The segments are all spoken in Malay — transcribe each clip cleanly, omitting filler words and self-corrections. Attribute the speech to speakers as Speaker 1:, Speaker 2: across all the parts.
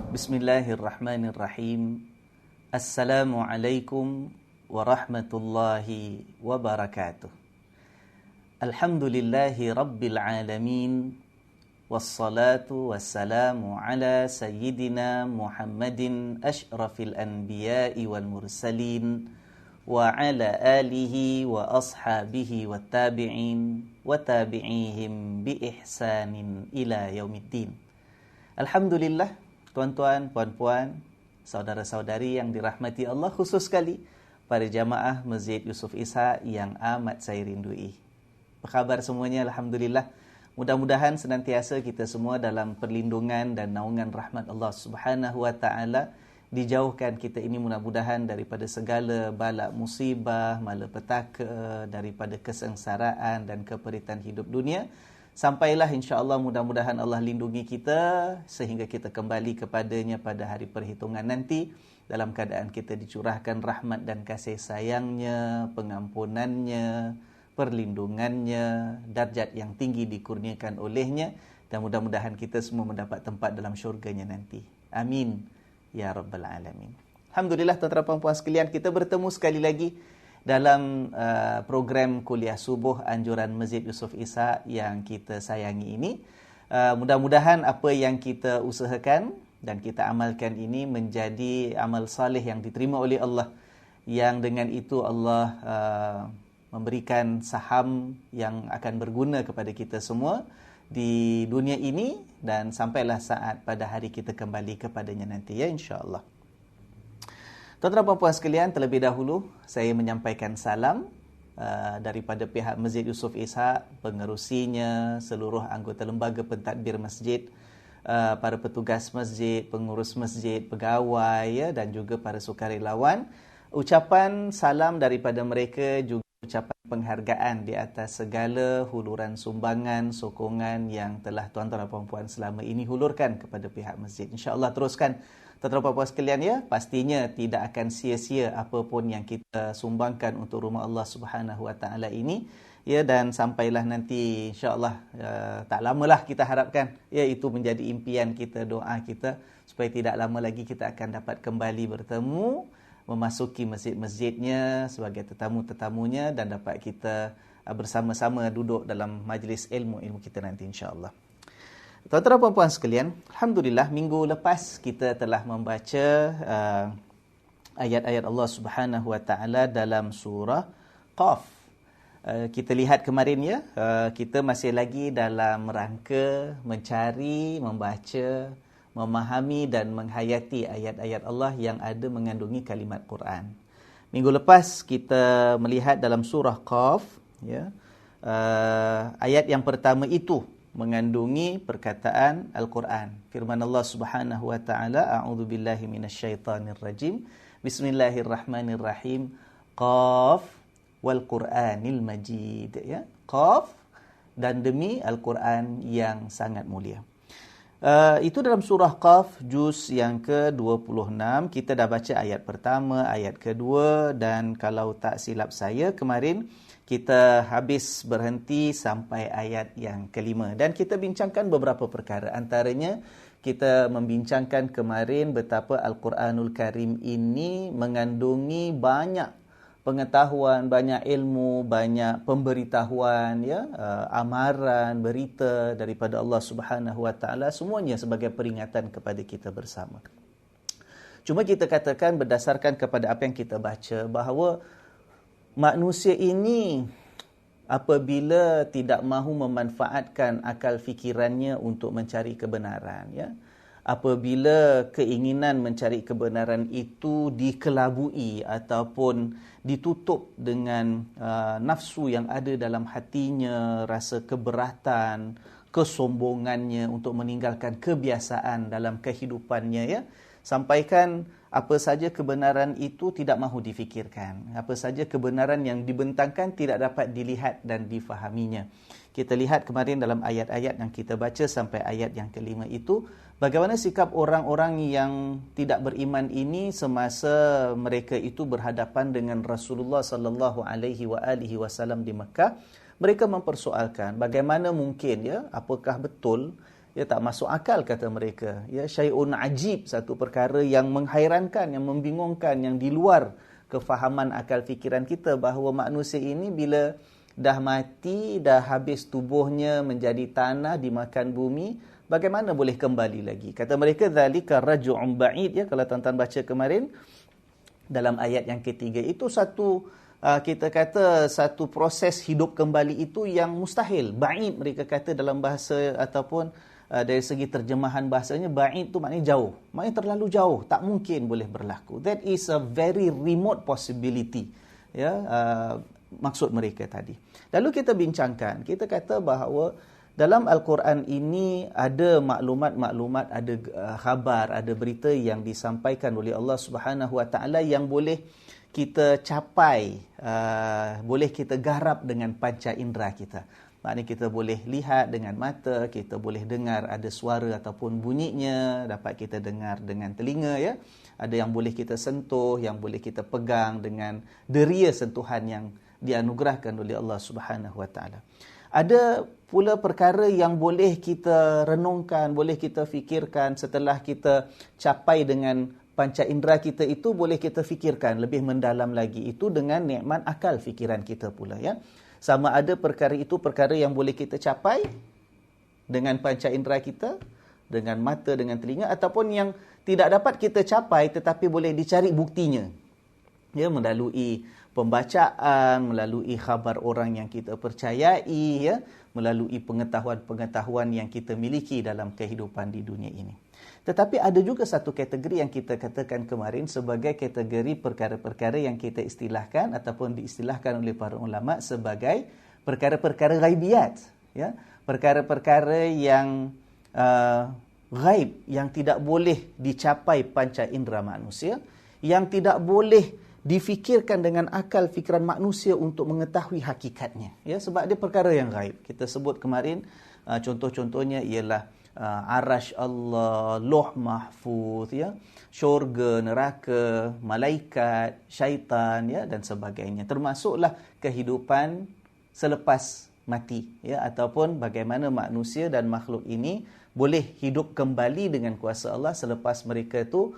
Speaker 1: Bismillahirrahmanirrahim. Assalamualaikum warahmatullahi wabarakatuh. Alhamdulillahi rabbil alamin. Wassalatu wassalamu ala sayyidina Muhammadin asyrafil anbiya'i wal mursalin wa ala alihi wa ashabihi wa tabi'in wa tabi'ihim bi ihsanin ila yaumiddin. Alhamdulillah, tuan-tuan, puan-puan, saudara-saudari yang dirahmati Allah, khusus sekali para jamaah Masjid Yusuf Ishak yang amat saya rindui. Apa khabar semuanya? Alhamdulillah. Mudah-mudahan senantiasa kita semua dalam perlindungan dan naungan rahmat Allah Subhanahu wa taala. Dijauhkan kita ini mudah-mudahan daripada segala bala musibah, malapetaka, daripada kesengsaraan dan keperitan hidup dunia. Sampailah insya-Allah mudah-mudahan Allah lindungi kita sehingga kita kembali kepadanya pada hari perhitungan nanti dalam keadaan kita dicurahkan rahmat dan kasih sayangnya, pengampunannya, perlindungannya, darjat yang tinggi dikurniakan olehnya, dan mudah-mudahan kita semua mendapat tempat dalam syurganya nanti. Amin ya rabbal alamin. Alhamdulillah, tuan-tuan dan puan sekalian, kita bertemu sekali lagi dalam program kuliah subuh anjuran Masjid Yusuf Ishak yang kita sayangi ini. Mudah-mudahan apa yang kita usahakan dan kita amalkan ini menjadi amal saleh yang diterima oleh Allah, yang dengan itu Allah memberikan saham yang akan berguna kepada kita semua di dunia ini dan sampailah saat pada hari kita kembali kepadanya nanti, ya, insya-Allah. Tuan-tuan dan puan sekalian, terlebih dahulu saya menyampaikan salam daripada pihak Masjid Yusuf Ishak, pengerusinya, seluruh anggota lembaga pentadbir masjid, para petugas masjid, pengurus masjid, pegawai, ya, dan juga para sukarelawan. Ucapan salam daripada mereka juga ucapan penghargaan di atas segala huluran sumbangan, sokongan yang telah tuan-tuan dan puan-puan selama ini hulurkan kepada pihak masjid. InsyaAllah teruskan, tuan-tuan dan puan-puan sekalian, ya. Pastinya tidak akan sia-sia apapun yang kita sumbangkan untuk rumah Allah Subhanahu wa taala ini, ya, dan sampailah nanti insya-Allah tak lamalah kita harapkan, ya, itu menjadi impian kita, doa kita, supaya tidak lama lagi kita akan dapat kembali bertemu, memasuki masjid-masjidnya sebagai tetamu-tetamunya dan dapat kita bersama-sama duduk dalam majlis ilmu kita nanti, insya-Allah. Tuan-tuan dan puan-puan sekalian, alhamdulillah minggu lepas kita telah membaca ayat-ayat Allah Subhanahu wa taala dalam surah Qaf. Kita lihat kemarin, ya, kita masih lagi dalam rangka mencari, membaca, memahami dan menghayati ayat-ayat Allah yang ada mengandungi kalimat Quran. Minggu lepas kita melihat dalam surah Qaf, ya, ayat yang pertama itu mengandungi perkataan Al-Quran. Firman Allah Subhanahu wa taala, a'udzubillahi minasyaitonirrajim. Bismillahirrahmanirrahim. Qaf wal Qur'anil Majid, ya. Qaf, dan demi Al-Quran yang sangat mulia. Itu dalam surah Qaf, juz yang ke-26. Kita dah baca ayat pertama, ayat kedua, dan kalau tak silap saya kemarin kita habis berhenti sampai ayat yang kelima. Dan kita bincangkan beberapa perkara. Antaranya, kita membincangkan kemarin betapa Al-Quranul Karim ini mengandungi banyak pengetahuan, banyak ilmu, banyak pemberitahuan, ya, amaran, berita daripada Allah Subhanahu wa taala, semuanya sebagai peringatan kepada kita bersama. Cuma kita katakan berdasarkan kepada apa yang kita baca bahawa manusia ini apabila tidak mahu memanfaatkan akal fikirannya untuk mencari kebenaran, ya, apabila keinginan mencari kebenaran itu dikelabui ataupun ditutup dengan nafsu yang ada dalam hatinya, rasa keberatan, kesombongannya untuk meninggalkan kebiasaan dalam kehidupannya, ya, sampaikan apa saja kebenaran itu tidak mahu difikirkan, apa saja kebenaran yang dibentangkan tidak dapat dilihat dan difahaminya. Kita lihat kemarin dalam ayat-ayat yang kita baca sampai ayat yang kelima itu, bagaimana sikap orang-orang yang tidak beriman ini semasa mereka itu berhadapan dengan Rasulullah sallallahu alaihi wasallam di Mekah. Mereka mempersoalkan bagaimana mungkin, ya, apakah betul Ya, tak masuk akal kata mereka. Ya, syai'un ajib, satu perkara yang menghairankan, yang membingungkan, yang di luar kefahaman akal fikiran kita, bahawa manusia ini bila dah mati, dah habis tubuhnya menjadi tanah, dimakan bumi, bagaimana boleh kembali lagi? Kata mereka, zalika raj'un ba'id, ya, kalau tuan-tuan baca kemarin dalam ayat yang ketiga, itu satu kita kata satu proses hidup kembali itu yang mustahil. Ba'id mereka kata dalam bahasa ataupun dari segi terjemahan bahasanya, ba'id tu maknanya jauh. Maknanya terlalu jauh, tak mungkin boleh berlaku. That is a very remote possibility. Ya, maksud mereka tadi. Lalu kita bincangkan, kita kata bahawa dalam Al-Quran ini ada maklumat-maklumat, ada khabar, ada berita yang disampaikan oleh Allah Subhanahu Wa Taala yang boleh kita capai, boleh kita garap dengan panca indera kita. Maknanya kita boleh lihat dengan mata, kita boleh dengar ada suara ataupun bunyinya, dapat kita dengar dengan telinga, ya. Ada yang boleh kita sentuh, yang boleh kita pegang dengan deria sentuhan yang dianugerahkan oleh Allah Subhanahu Wa Taala. Ada pula perkara yang boleh kita renungkan, boleh kita fikirkan setelah kita capai dengan panca indera kita itu, boleh kita fikirkan lebih mendalam lagi itu dengan nikmat akal fikiran kita pula, ya. Sama ada perkara itu perkara yang boleh kita capai dengan panca indera kita, dengan mata, dengan telinga, ataupun yang tidak dapat kita capai tetapi boleh dicari buktinya, ya, melalui pembacaan, melalui khabar orang yang kita percayai, ya, melalui pengetahuan-pengetahuan yang kita miliki dalam kehidupan di dunia ini. Tetapi ada juga satu kategori yang kita katakan kemarin sebagai kategori perkara-perkara yang kita istilahkan ataupun diistilahkan oleh para ulama sebagai perkara-perkara ghaibiyat, ya, perkara-perkara yang ghaib, yang tidak boleh dicapai panca indera manusia, yang tidak boleh difikirkan dengan akal fikiran manusia untuk mengetahui hakikatnya, ya, sebab dia perkara yang ghaib. Kita sebut kemarin contoh-contohnya ialah arash Allah, Lauh Mahfuz, ya, syurga, neraka, malaikat, syaitan, ya, dan sebagainya. Termasuklah kehidupan selepas mati, ya, ataupun bagaimana manusia dan makhluk ini boleh hidup kembali dengan kuasa Allah selepas mereka itu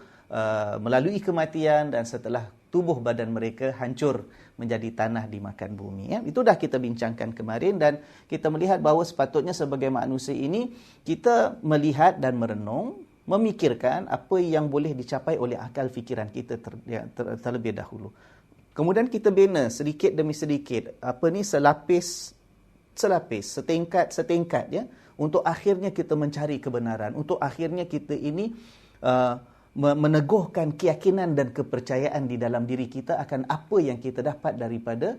Speaker 1: melalui kematian dan setelah tubuh badan mereka hancur menjadi tanah dimakan bumi, ya. Itu dah kita bincangkan kemarin, dan kita melihat bahawa sepatutnya sebagai manusia ini kita melihat dan merenung, memikirkan apa yang boleh dicapai oleh akal fikiran kita terlebih dahulu. Kemudian kita bina sedikit demi sedikit, selapis, setingkat, ya, untuk akhirnya kita mencari kebenaran, untuk akhirnya kita ini meneguhkan keyakinan dan kepercayaan di dalam diri kita akan apa yang kita dapat daripada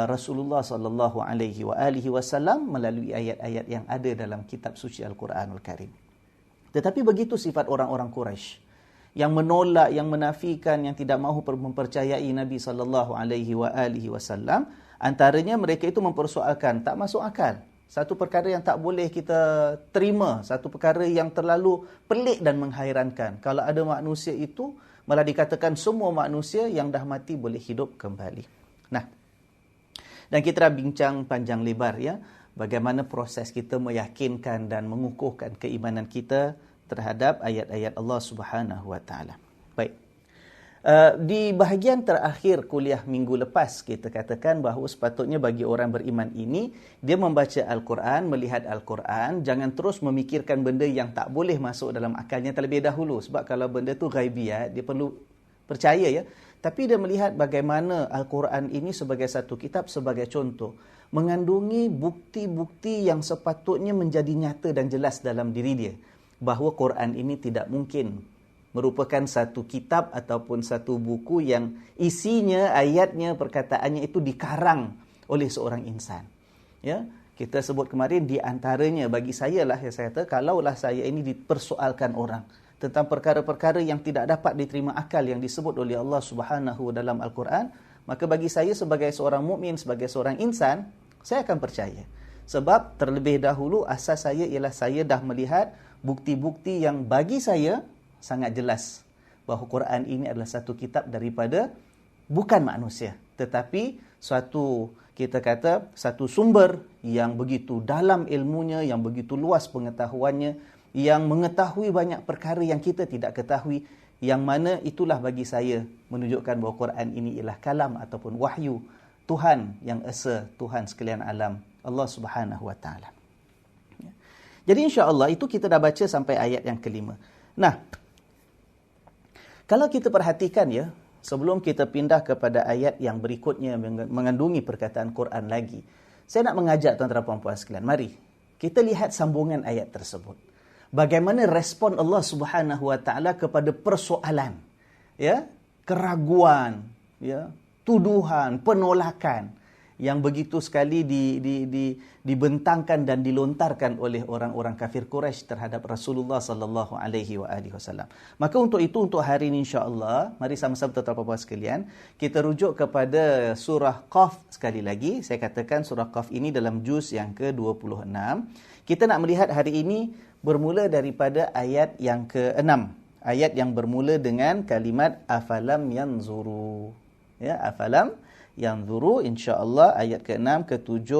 Speaker 1: Rasulullah sallallahu alaihi wasallam melalui ayat-ayat yang ada dalam kitab suci Al-Quranul Karim. Tetapi begitu sifat orang-orang Quraisy yang menolak, yang menafikan, yang tidak mahu mempercayai Nabi sallallahu alaihi wasallam, antaranya mereka itu mempersoalkan tak masuk akal. Satu perkara yang tak boleh kita terima, satu perkara yang terlalu pelik dan menghairankan. Kalau ada manusia itu, malah dikatakan semua manusia yang dah mati boleh hidup kembali. Nah, dan kita dah bincang panjang lebar, ya, bagaimana proses kita meyakinkan dan mengukuhkan keimanan kita terhadap ayat-ayat Allah Subhanahu Wa Taala. Baik. Di bahagian terakhir kuliah minggu lepas, kita katakan bahawa sepatutnya bagi orang beriman ini, dia membaca Al-Quran, melihat Al-Quran, jangan terus memikirkan benda yang tak boleh masuk dalam akalnya terlebih dahulu. Sebab kalau benda tu ghaibiyat, dia perlu percaya, ya. Tapi dia melihat bagaimana Al-Quran ini sebagai satu kitab, sebagai contoh, mengandungi bukti-bukti yang sepatutnya menjadi nyata dan jelas dalam diri dia. Bahawa Quran ini tidak mungkin merupakan satu kitab ataupun satu buku yang isinya, ayatnya, perkataannya itu dikarang oleh seorang insan. Ya, kita sebut kemarin di antaranya bagi saya lah, yang saya kata, kalaulah saya ini dipersoalkan orang tentang perkara-perkara yang tidak dapat diterima akal yang disebut oleh Allah Subhanahu dalam Al-Quran, maka bagi saya sebagai seorang mukmin, sebagai seorang insan, saya akan percaya. Sebab terlebih dahulu asas saya ialah saya dah melihat bukti-bukti yang bagi saya sangat jelas bahawa Quran ini adalah satu kitab daripada bukan manusia, tetapi suatu kita kata satu sumber yang begitu dalam ilmunya, yang begitu luas pengetahuannya, yang mengetahui banyak perkara yang kita tidak ketahui, yang mana itulah bagi saya menunjukkan bahawa Quran ini ialah kalam ataupun wahyu Tuhan yang esa, Tuhan sekalian alam, Allah Subhanahu Wa Taala. Jadi insya-Allah itu kita dah baca sampai ayat yang kelima. Nah, kalau kita perhatikan ya, sebelum kita pindah kepada ayat yang berikutnya mengandungi perkataan Quran lagi, saya nak mengajak tuan-tuan dan puan-puan sekalian, mari kita lihat sambungan ayat tersebut. Bagaimana respon Allah Subhanahu Wa Taala kepada persoalan, ya, keraguan, ya, tuduhan, penolakan yang begitu sekali dibentangkan dan dilontarkan oleh orang-orang kafir Quraisy terhadap Rasulullah sallallahu alaihi wasallam. Maka untuk itu, untuk hari ini insya-Allah, mari sama-sama tuan-tuan sekalian kita rujuk kepada surah Qaf sekali lagi. Saya katakan surah Qaf ini dalam juz yang ke-26. Kita nak melihat hari ini bermula daripada ayat yang ke-6. Ayat yang bermula dengan kalimat afalam yanzuru. Ya, afalam yanzuru, insya-Allah ayat ke-6, ke-7.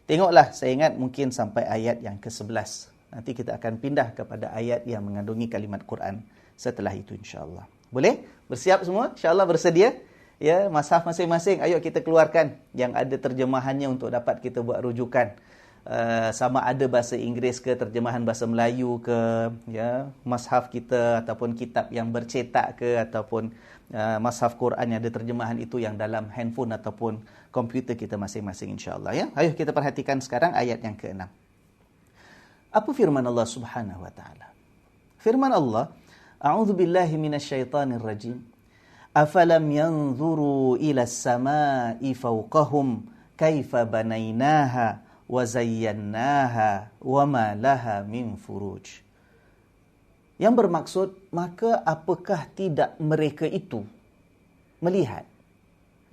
Speaker 1: Tengoklah, saya ingat mungkin sampai ayat yang ke-11. Nanti kita akan pindah kepada ayat yang mengandungi kalimat Quran setelah itu insya-Allah. Boleh? Bersiap semua? Insya-Allah bersedia? Ya, mushaf masing-masing ayo kita keluarkan yang ada terjemahannya untuk dapat kita buat rujukan. Sama ada bahasa Inggeris ke, terjemahan bahasa Melayu ke, ya, mushaf kita ataupun kitab yang bercetak ke, ataupun mushaf Quran yang ada terjemahan itu yang dalam handphone ataupun komputer kita masing-masing insya-Allah, ya. Ayo kita perhatikan sekarang ayat yang ke-6. Apa firman Allah Subhanahu Wa Taala? Firman Allah, a'udzubillahi minasyaitonirrajim. Afalam yanzuru ila as-samaa'i fawqahum kaifa banainaha wa zayyannaha wa ma laha min furuj. Yang bermaksud, maka apakah tidak mereka itu melihat?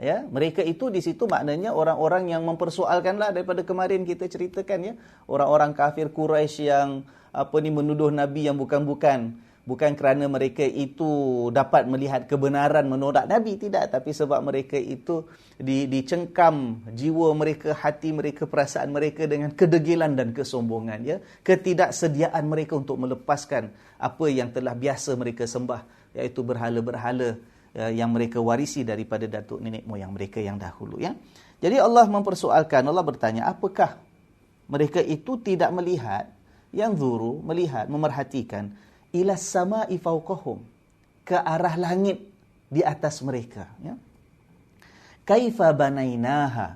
Speaker 1: Ya, mereka itu di situ maknanya orang-orang yang mempersoalkanlah daripada kemarin kita ceritakan, ya, orang-orang kafir Quraisy yang menuduh Nabi yang bukan-bukan. Bukan kerana mereka itu dapat melihat kebenaran menolak Nabi, tidak. Tapi sebab mereka itu dicengkam jiwa mereka, hati mereka, perasaan mereka dengan kedegilan dan kesombongan, ya. Ketidaksediaan mereka untuk melepaskan apa yang telah biasa mereka sembah, iaitu berhala-berhala yang mereka warisi daripada datuk nenek moyang mereka yang dahulu, ya. Jadi Allah mempersoalkan, Allah bertanya, apakah mereka itu tidak melihat, yang zuru, melihat, memerhatikan, ila sama'i fawqahum, ke arah langit di atas mereka, ya. Kaifa banainaha,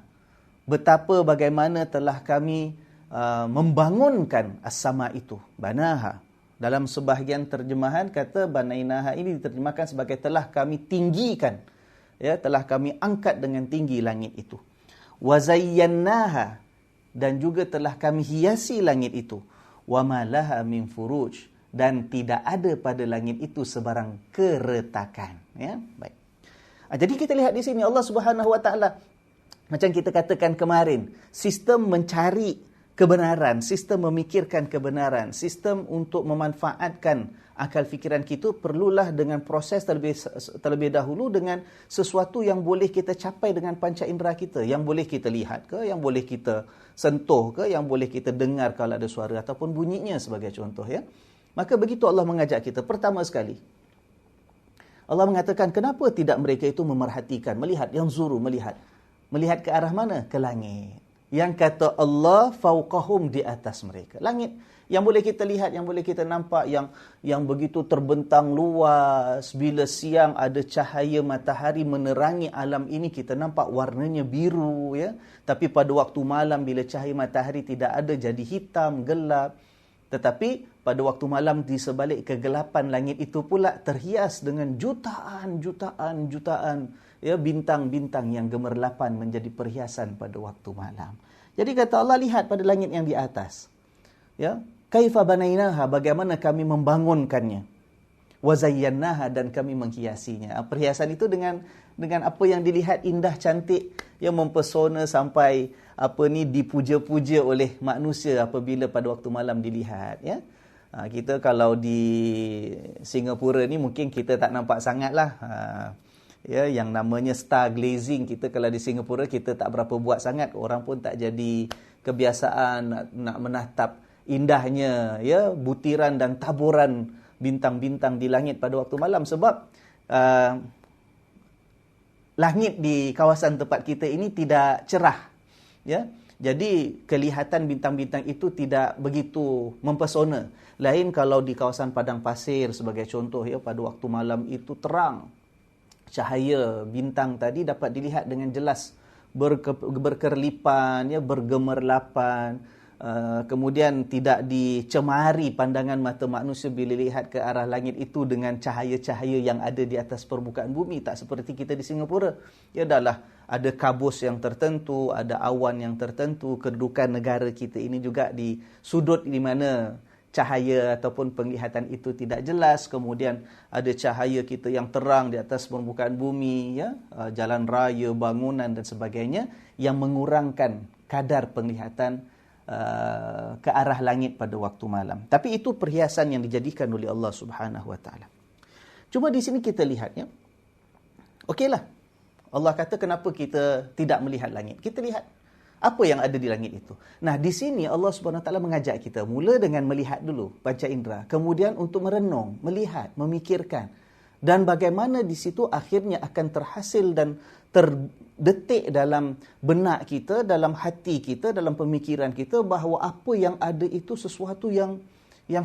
Speaker 1: betapa bagaimana telah kami membangunkan as-sama itu, banaha. Dalam sebahagian terjemahan kata banainaha ini diterjemahkan sebagai telah kami tinggikan, ya, telah kami angkat dengan tinggi langit itu. Wa zayyannaha, dan juga telah kami hiasi langit itu. Wa ma laha min furuj, dan tidak ada pada langit itu sebarang keretakan, ya. Baik. Jadi kita lihat di sini Allah Subhanahu Wa Taala, macam kita katakan kemarin, sistem mencari kebenaran, sistem memikirkan kebenaran, sistem untuk memanfaatkan akal fikiran kita perlulah dengan proses terlebih dahulu dengan sesuatu yang boleh kita capai dengan panca indera kita, yang boleh kita lihat ke, yang boleh kita sentuh ke, yang boleh kita dengar kalau ada suara ataupun bunyinya sebagai contoh, ya. Maka begitu Allah mengajak kita. Pertama sekali, Allah mengatakan, kenapa tidak mereka itu memerhatikan, melihat, yang zuru, melihat. Melihat ke arah mana? Ke langit. Yang kata Allah, fauqahum, di atas mereka. Langit yang boleh kita lihat, yang boleh kita nampak, yang begitu terbentang luas. Bila siang ada cahaya matahari menerangi alam ini, kita nampak warnanya biru, ya. Tapi pada waktu malam bila cahaya matahari tidak ada, jadi hitam, gelap. Tetapi pada waktu malam di sebalik kegelapan langit itu pula terhias dengan jutaan, ya, bintang-bintang yang gemerlapan menjadi perhiasan pada waktu malam. Jadi kata Allah, lihat pada langit yang di atas. Ya, kaifa banainaha, bagaimana kami membangunkannya. Wa zayyannaha, dan kami menghiasinya. Perhiasan itu dengan apa yang dilihat indah, cantik, yang mempesona sampai dipuja-puja oleh manusia apabila pada waktu malam dilihat, ya. Kita kalau di Singapura ni mungkin kita tak nampak sangatlah. Ya, yang namanya star glazing, kita kalau di Singapura kita tak berapa buat sangat, orang pun tak jadi kebiasaan nak menatap indahnya ya butiran dan taburan bintang-bintang di langit pada waktu malam, sebab langit di kawasan tempat kita ini tidak cerah ya. Jadi kelihatan bintang-bintang itu tidak begitu mempesona. Lain kalau di kawasan padang pasir sebagai contoh ya, pada waktu malam itu terang. Cahaya bintang tadi dapat dilihat dengan jelas, berkerlipan ya, bergemerlapan. Kemudian tidak dicemari pandangan mata manusia bila lihat ke arah langit itu dengan cahaya-cahaya yang ada di atas permukaan bumi. Tak seperti kita di Singapura. Ya adalah ada kabus yang tertentu, ada awan yang tertentu. Kedudukan negara kita ini juga di sudut di mana cahaya ataupun penglihatan itu tidak jelas. Kemudian ada cahaya kita yang terang di atas permukaan bumi ya, jalan raya, bangunan dan sebagainya, yang mengurangkan kadar penglihatan ke arah langit pada waktu malam. Tapi itu perhiasan yang dijadikan oleh Allah Subhanahu Wa Taala. Cuma di sini kita lihatnya, okeylah, Allah kata kenapa kita tidak melihat langit? Kita lihat apa yang ada di langit itu. Nah, di sini Allah Subhanahu Wa Taala mengajak kita mula dengan melihat dulu, panca indera, kemudian untuk merenung, melihat, memikirkan, dan bagaimana di situ akhirnya akan terhasil dan terdetik dalam benak kita, dalam hati kita, dalam pemikiran kita bahawa apa yang ada itu sesuatu yang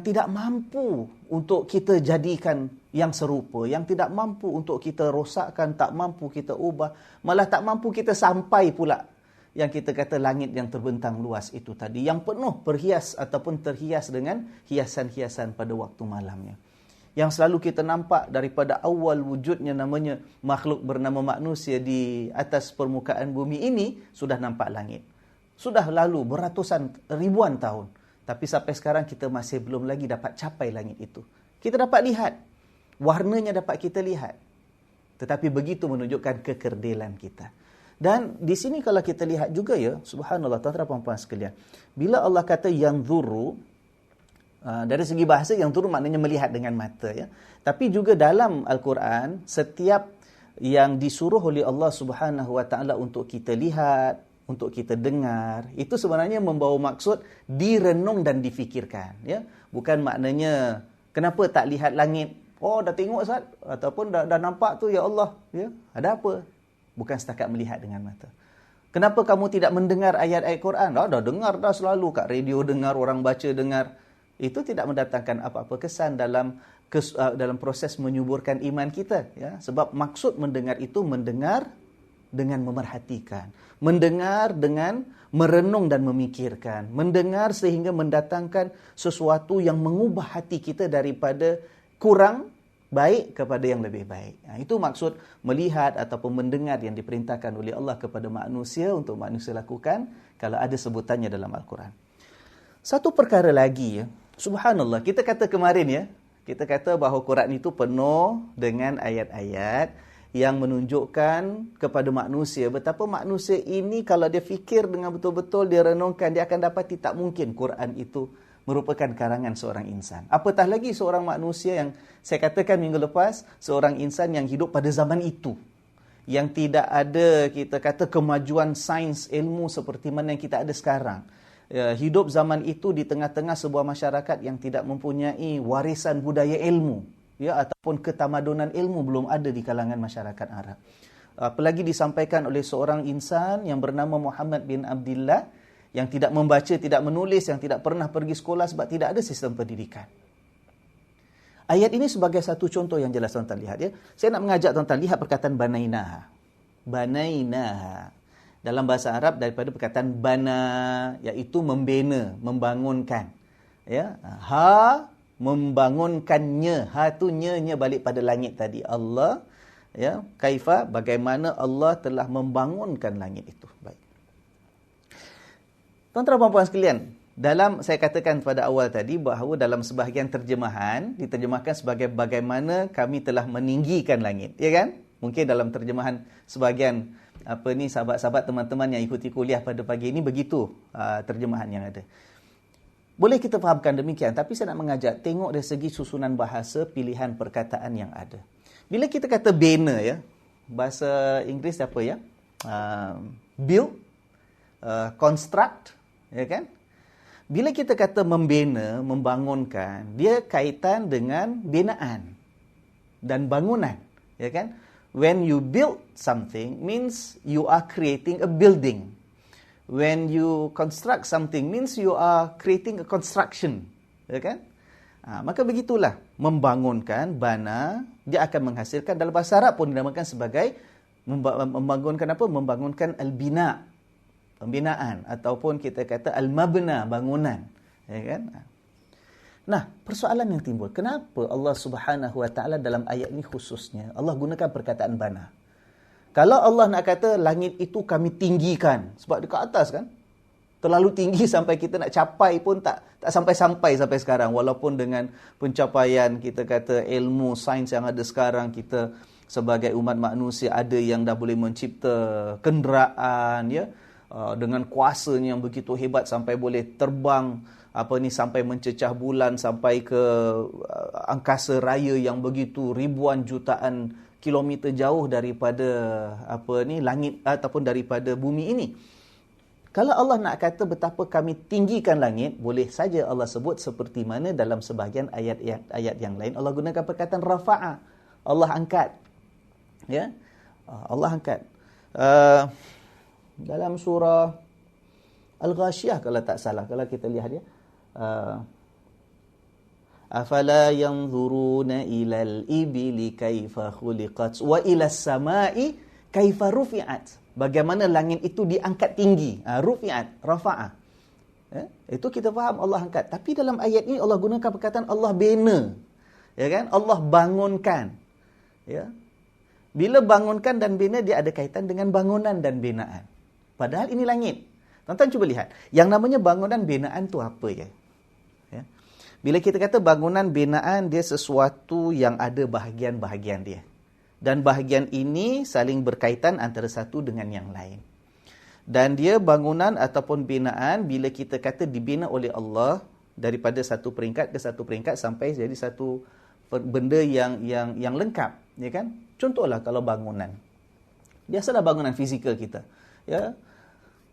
Speaker 1: tidak mampu untuk kita jadikan yang serupa, yang tidak mampu untuk kita rosakkan, tak mampu kita ubah, malah tak mampu kita sampai pula yang kita kata langit yang terbentang luas itu tadi, yang penuh berhias ataupun terhias dengan hiasan-hiasan pada waktu malamnya. Yang selalu kita nampak daripada awal wujudnya namanya makhluk bernama manusia di atas permukaan bumi ini, sudah nampak langit. Sudah lalu beratusan, ribuan tahun. Tapi sampai sekarang kita masih belum lagi dapat capai langit itu. Kita dapat lihat, warnanya dapat kita lihat. Tetapi begitu menunjukkan kekerdilan kita. Dan di sini kalau kita lihat juga ya, subhanallah, tuan-tuan dan puan-puan sekalian, bila Allah kata yang zuru, dari segi bahasa yang zuru maknanya melihat dengan mata ya. Tapi juga dalam Al-Quran, setiap yang disuruh oleh Allah Subhanahu Wa Taala untuk kita lihat, untuk kita dengar, itu sebenarnya membawa maksud direnung dan difikirkan ya. Bukan maknanya kenapa tak lihat langit? Oh, dah tengok Ustaz, ataupun dah nampak tu ya Allah ya. Ada apa? Bukan setakat melihat dengan mata. Kenapa kamu tidak mendengar ayat-ayat Quran? Dah dengar dah selalu, kat radio dengar, orang baca dengar. Itu tidak mendatangkan apa-apa kesan dalam proses menyuburkan iman kita ya. Sebab maksud mendengar itu mendengar dengan memerhatikan, mendengar dengan merenung dan memikirkan, mendengar sehingga mendatangkan sesuatu yang mengubah hati kita daripada kurang baik kepada yang lebih baik. Itu maksud melihat ataupun mendengar yang diperintahkan oleh Allah kepada manusia untuk manusia lakukan kalau ada sebutannya dalam Al-Quran. Satu perkara lagi ya, subhanallah, kita kata kemarin ya, kita kata bahawa Quran itu penuh dengan ayat-ayat yang menunjukkan kepada manusia betapa manusia ini kalau dia fikir dengan betul-betul, dia renungkan, dia akan dapati tak mungkin Quran itu merupakan karangan seorang insan. Apatah lagi seorang manusia yang saya katakan minggu lepas, seorang insan yang hidup pada zaman itu. Yang tidak ada, kita kata, kemajuan sains ilmu seperti mana yang kita ada sekarang. Hidup zaman itu di tengah-tengah sebuah masyarakat yang tidak mempunyai warisan budaya ilmu. Ya, ataupun ketamadunan ilmu belum ada di kalangan masyarakat Arab. Apalagi disampaikan oleh seorang insan yang bernama Muhammad bin Abdullah, yang tidak membaca, tidak menulis, yang tidak pernah pergi sekolah sebab tidak ada sistem pendidikan. Ayat ini sebagai satu contoh yang jelas tuan-tuan lihat ya. Saya nak mengajak tuan-tuan lihat perkataan banainaha. Banainaha. Dalam bahasa Arab daripada perkataan bana, iaitu membina, membangunkan. Ya, ha membangunkannya. Ha tu nya balik pada langit tadi. Allah ya, kaifa, bagaimana Allah telah membangunkan langit itu. Baik. Tuan-tuan dan puan sekalian, dalam saya katakan pada awal tadi bahawa dalam sebahagian terjemahan diterjemahkan sebagai bagaimana kami telah meninggikan langit, ya kan? Mungkin dalam terjemahan sebahagian sahabat-sahabat teman-teman yang ikuti kuliah pada pagi ini begitu terjemahan yang ada. Boleh kita fahamkan demikian, tapi saya nak mengajak tengok dari segi susunan bahasa, pilihan perkataan yang ada. Bila kita kata bina ya, bahasa Inggeris apa ya? Build, construct, ya kan? Bila kita kata membina, membangunkan, dia kaitan dengan binaan dan bangunan, ya kan? When you build something means you are creating a building. When you construct something means you are creating a construction, ya kan? Maka begitulah, membangunkan, bana, dia akan menghasilkan, dalam bahasa Arab pun dinamakan sebagai membangunkan apa? Membangunkan al-bina, pembinaan, ataupun kita kata al-mabna, bangunan, ya kan? Nah, persoalan yang timbul, kenapa Allah Subhanahu Wa Taala dalam ayat ini khususnya Allah gunakan perkataan bana? Kalau Allah nak kata langit itu kami tinggikan, sebab dekat atas kan, terlalu tinggi sampai kita nak capai pun tak sampai-sampai sampai sekarang. Walaupun dengan pencapaian kita kata ilmu sains yang ada sekarang, kita sebagai umat manusia ada yang dah boleh mencipta kenderaan, ya, dengan kuasanya yang begitu hebat sampai boleh terbang sampai mencecah bulan, sampai ke angkasa raya yang begitu ribuan jutaan kilometer jauh daripada langit ataupun daripada bumi ini. Kalau Allah nak kata betapa kami tinggikan langit, boleh saja Allah sebut seperti mana dalam sebahagian ayat yang lain Allah gunakan perkataan rafa'a, Allah angkat, ya, Allah angkat. Dalam surah Al-Ghashiyah kalau tak salah, kalau kita lihat ya, afala yanzuruna ilal ibili kaifa khuliqat wa ilas samai kaifa rufi'at. Bagaimana langit itu diangkat tinggi, rufi'at, rafa'a. Itu kita faham Allah angkat. Tapi dalam ayat ini Allah gunakan perkataan Allah bina, ya kan? Allah bangunkan, ya. Bila bangunkan dan bina, dia ada kaitan dengan bangunan dan binaan. Padahal ini langit. Tuan-tuan cuba lihat, yang namanya bangunan binaan tu apa ya? Bila kita kata bangunan binaan, dia sesuatu yang ada bahagian-bahagian dia. Dan bahagian ini saling berkaitan antara satu dengan yang lain. Dan dia bangunan ataupun binaan, bila kita kata dibina oleh Allah daripada satu peringkat ke satu peringkat sampai jadi satu benda yang lengkap, ya kan? Contohlah kalau bangunan. Biasalah bangunan fizikal kita, ya.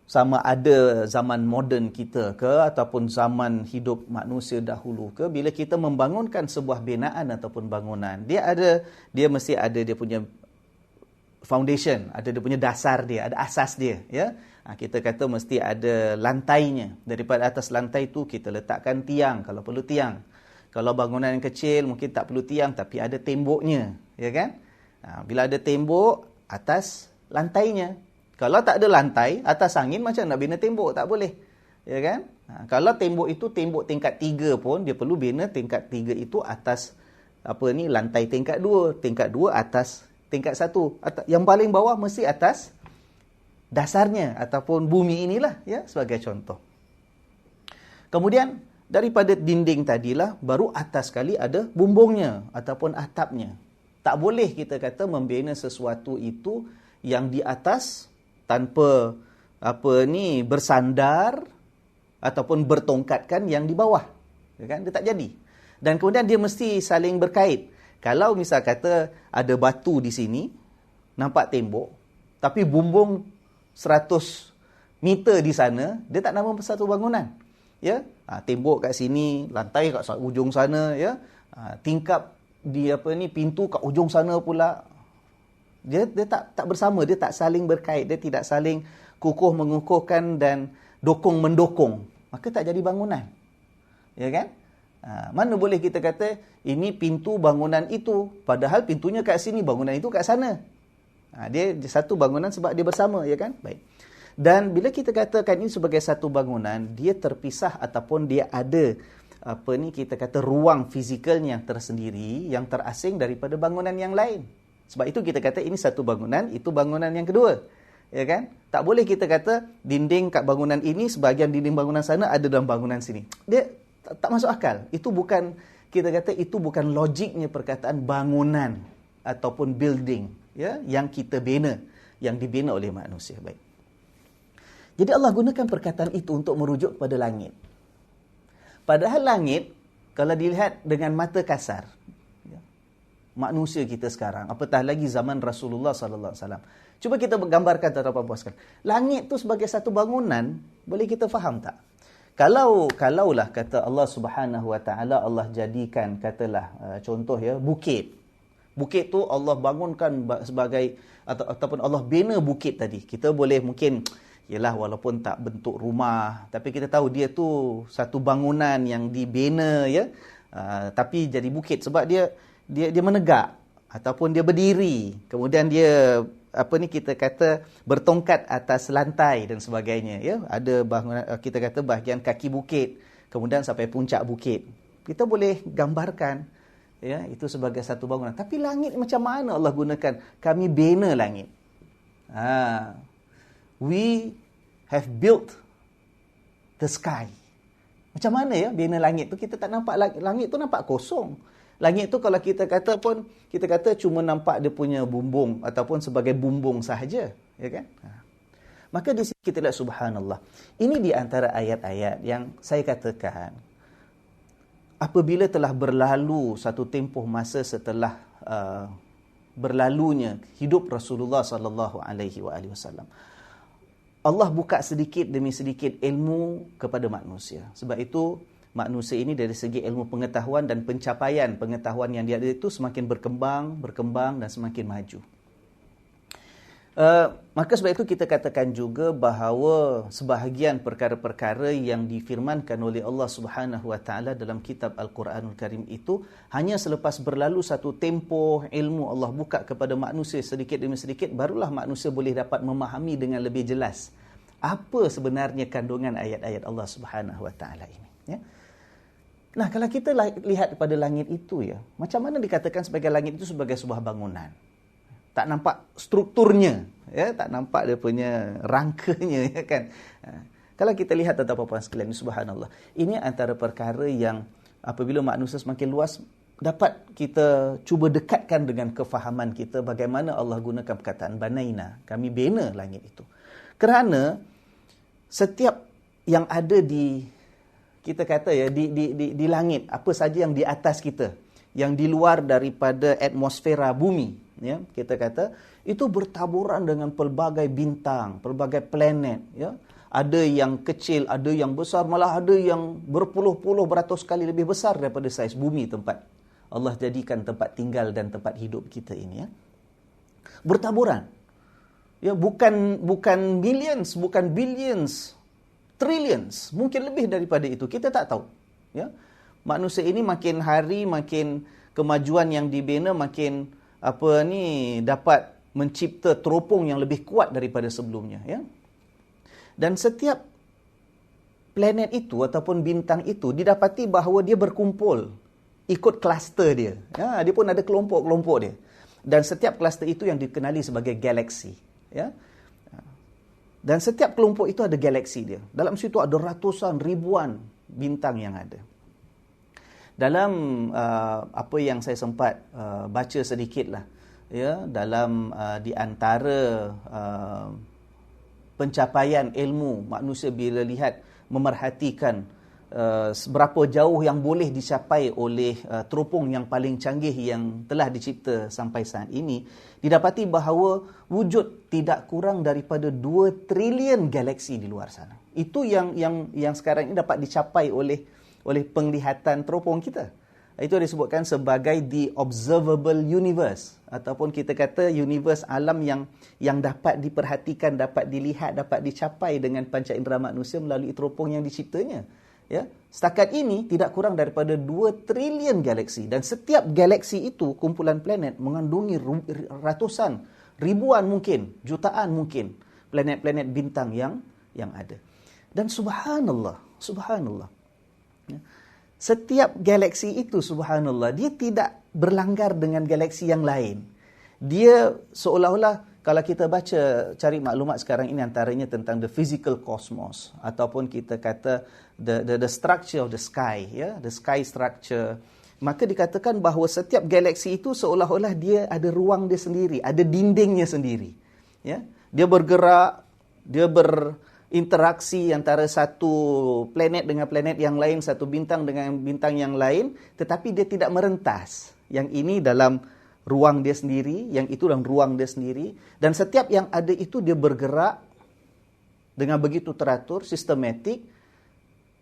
Speaker 1: Sama ada zaman moden kita ke ataupun zaman hidup manusia dahulu ke, bila kita membangunkan sebuah binaan ataupun bangunan, dia mesti ada dia punya foundation, ada dia punya dasar dia, ada asas dia, ya. Kita kata mesti ada lantainya. Daripada atas lantai tu kita letakkan tiang kalau perlu tiang. Kalau bangunan yang kecil mungkin tak perlu tiang tapi ada temboknya, ya kan? Bila ada tembok, atas lantainya. Kalau tak ada lantai, atas angin macam nak bina tembok, tak boleh. Ya kan? Kalau tembok itu tembok tingkat 3 pun, dia perlu bina tingkat 3 itu atas lantai tingkat 2, tingkat 2 atas tingkat 1. Yang paling bawah mesti atas dasarnya ataupun bumi inilah, ya, sebagai contoh. Kemudian daripada dinding tadilah baru atas sekali ada bumbungnya ataupun atapnya. Tak boleh kita kata membina sesuatu itu yang di atas tanpa bersandar ataupun bertongkatkan yang di bawah, ya kan? Dia tak jadi. Dan kemudian dia mesti saling berkait. Kalau misal kata ada batu di sini, nampak tembok, tapi bumbung 100 meter di sana, dia tak nama satu bangunan, ya. Tembok kat sini, lantai kat ujung sana, ya. Tingkap di pintu kat ujung sana pula. Dia tak bersama, dia tak saling berkait, dia tidak saling kukuh mengukuhkan dan dokong mendokong. Maka tak jadi bangunan. Ya kan? Mana boleh kita kata ini pintu bangunan itu, padahal pintunya kat sini, bangunan itu kat sana. Dia satu bangunan sebab dia bersama, ya kan? Baik. Dan bila kita katakan ini sebagai satu bangunan, dia terpisah ataupun dia ada kita kata ruang fizikalnya yang tersendiri, yang terasing daripada bangunan yang lain. Sebab itu kita kata ini satu bangunan, itu bangunan yang kedua. Ya kan? Tak boleh kita kata dinding kat bangunan ini, sebahagian dinding bangunan sana ada dalam bangunan sini. Dia tak masuk akal. Itu bukan, kita kata itu bukan logiknya perkataan bangunan ataupun building, ya, yang kita bina, yang dibina oleh manusia. Baik. Jadi Allah gunakan perkataan itu untuk merujuk kepada langit. Padahal langit, kalau dilihat dengan mata kasar, manusia kita sekarang, apatah lagi zaman Rasulullah sallallahu alaihi wasallam. Cuba kita gambarkan, tuan-tuan puan sekalian. Langit tu sebagai satu bangunan, boleh kita faham tak? Kalaulah kata Allah Subhanahu wa taala, Allah jadikan katalah contoh ya, bukit. Bukit tu Allah bangunkan sebagai ataupun Allah bina bukit tadi. Kita boleh mungkin yalah, walaupun tak bentuk rumah, tapi kita tahu dia tu satu bangunan yang dibina ya. Tapi jadi bukit sebab dia menegak ataupun dia berdiri. Kemudian dia kita kata bertongkat atas lantai dan sebagainya ya. Ada bangunan, kita kata bahagian kaki bukit, kemudian sampai puncak bukit. Kita boleh gambarkan ya itu sebagai satu bangunan. Tapi langit macam mana Allah gunakan? Kami bina langit. We have built the sky. Macam mana ya bina langit tu? Kita tak nampak langit tu, nampak kosong. Langit tu kalau kita kata pun, kita kata cuma nampak dia punya bumbung ataupun sebagai bumbung sahaja, ya kan? Maka di sini kita lihat subhanallah. Ini di antara ayat-ayat yang saya katakan apabila telah berlalu satu tempoh masa setelah berlalunya hidup Rasulullah sallallahu alaihi wasallam, Allah buka sedikit demi sedikit ilmu kepada manusia. Sebab itu manusia ini dari segi ilmu pengetahuan dan pencapaian pengetahuan yang dia ada itu semakin berkembang dan semakin maju. Maka sebab itu kita katakan juga bahawa sebahagian perkara-perkara yang difirmankan oleh Allah Subhanahu wa taala dalam kitab Al-Quranul Karim itu hanya selepas berlalu satu tempoh ilmu Allah buka kepada manusia sedikit demi sedikit, barulah manusia boleh dapat memahami dengan lebih jelas apa sebenarnya kandungan ayat-ayat Allah Subhanahu wa taala ini, ya. Nah, kalau kita lihat pada langit itu ya, macam mana dikatakan sebagai langit itu sebagai sebuah bangunan? Tak nampak strukturnya, ya, tak nampak dia punya rangkanya, ya kan. Kalau kita lihat tuan-tuan puan sekalian, subhanallah, ini antara perkara yang apabila manusia semakin luas dapat kita cuba dekatkan dengan kefahaman kita bagaimana Allah gunakan perkataan banaina, kami bina langit itu. Kerana setiap yang ada di kita kata ya di langit, apa saja yang di atas kita, yang di luar daripada atmosfera bumi, ya, kita kata itu bertaburan dengan pelbagai bintang, pelbagai planet, ya. Ada yang kecil, ada yang besar, malah ada yang berpuluh-puluh beratus kali lebih besar daripada saiz bumi tempat Allah jadikan tempat tinggal dan tempat hidup kita ini, ya. Bertaburan. Ya, bukan millions, bukan billions, trillions, mungkin lebih daripada itu, kita tak tahu, ya. Manusia ini makin hari makin kemajuan yang dibina makin dapat mencipta teropong yang lebih kuat daripada sebelumnya, ya. Dan setiap planet itu ataupun bintang itu didapati bahawa dia berkumpul ikut kluster dia, ya. Dia pun ada kelompok-kelompok dia. Dan setiap kluster itu yang dikenali sebagai galaksi, ya. Dan setiap kelompok itu ada galaksi dia. Dalam situ ada ratusan, ribuan bintang yang ada. Dalam apa yang saya sempat baca sedikitlah, ya, dalam di antara pencapaian ilmu manusia bila lihat memerhatikan seberapa jauh yang boleh dicapai oleh teropong yang paling canggih yang telah dicipta sampai saat ini, didapati bahawa wujud tidak kurang daripada 2 trilion galaksi di luar sana. Itu yang sekarang ini dapat dicapai oleh penglihatan teropong kita. Itu disebutkan sebagai the observable universe, ataupun kita kata universe alam yang dapat diperhatikan, dapat dilihat, dapat dicapai dengan panca indera manusia melalui teropong yang diciptanya. Ya, setakat ini tidak kurang daripada 2 trilion galaksi, dan setiap galaksi itu kumpulan planet mengandungi ratusan, ribuan mungkin, jutaan mungkin planet-planet bintang yang ada. Dan subhanallah, ya, setiap galaksi itu subhanallah dia tidak berlanggar dengan galaksi yang lain. Dia seolah-olah, kalau kita baca, cari maklumat sekarang ini antaranya tentang the physical cosmos, ataupun kita kata the structure of the sky, ya, the sky structure, maka dikatakan bahawa setiap galaksi itu seolah-olah dia ada ruang dia sendiri, ada dindingnya sendiri, ya. Dia bergerak, dia berinteraksi antara satu planet dengan planet yang lain, satu bintang dengan bintang yang lain, tetapi dia tidak merentas. Yang ini dalam ruang dia sendiri, yang itu dalam ruang dia sendiri, dan setiap yang ada itu dia bergerak dengan begitu teratur, sistematik,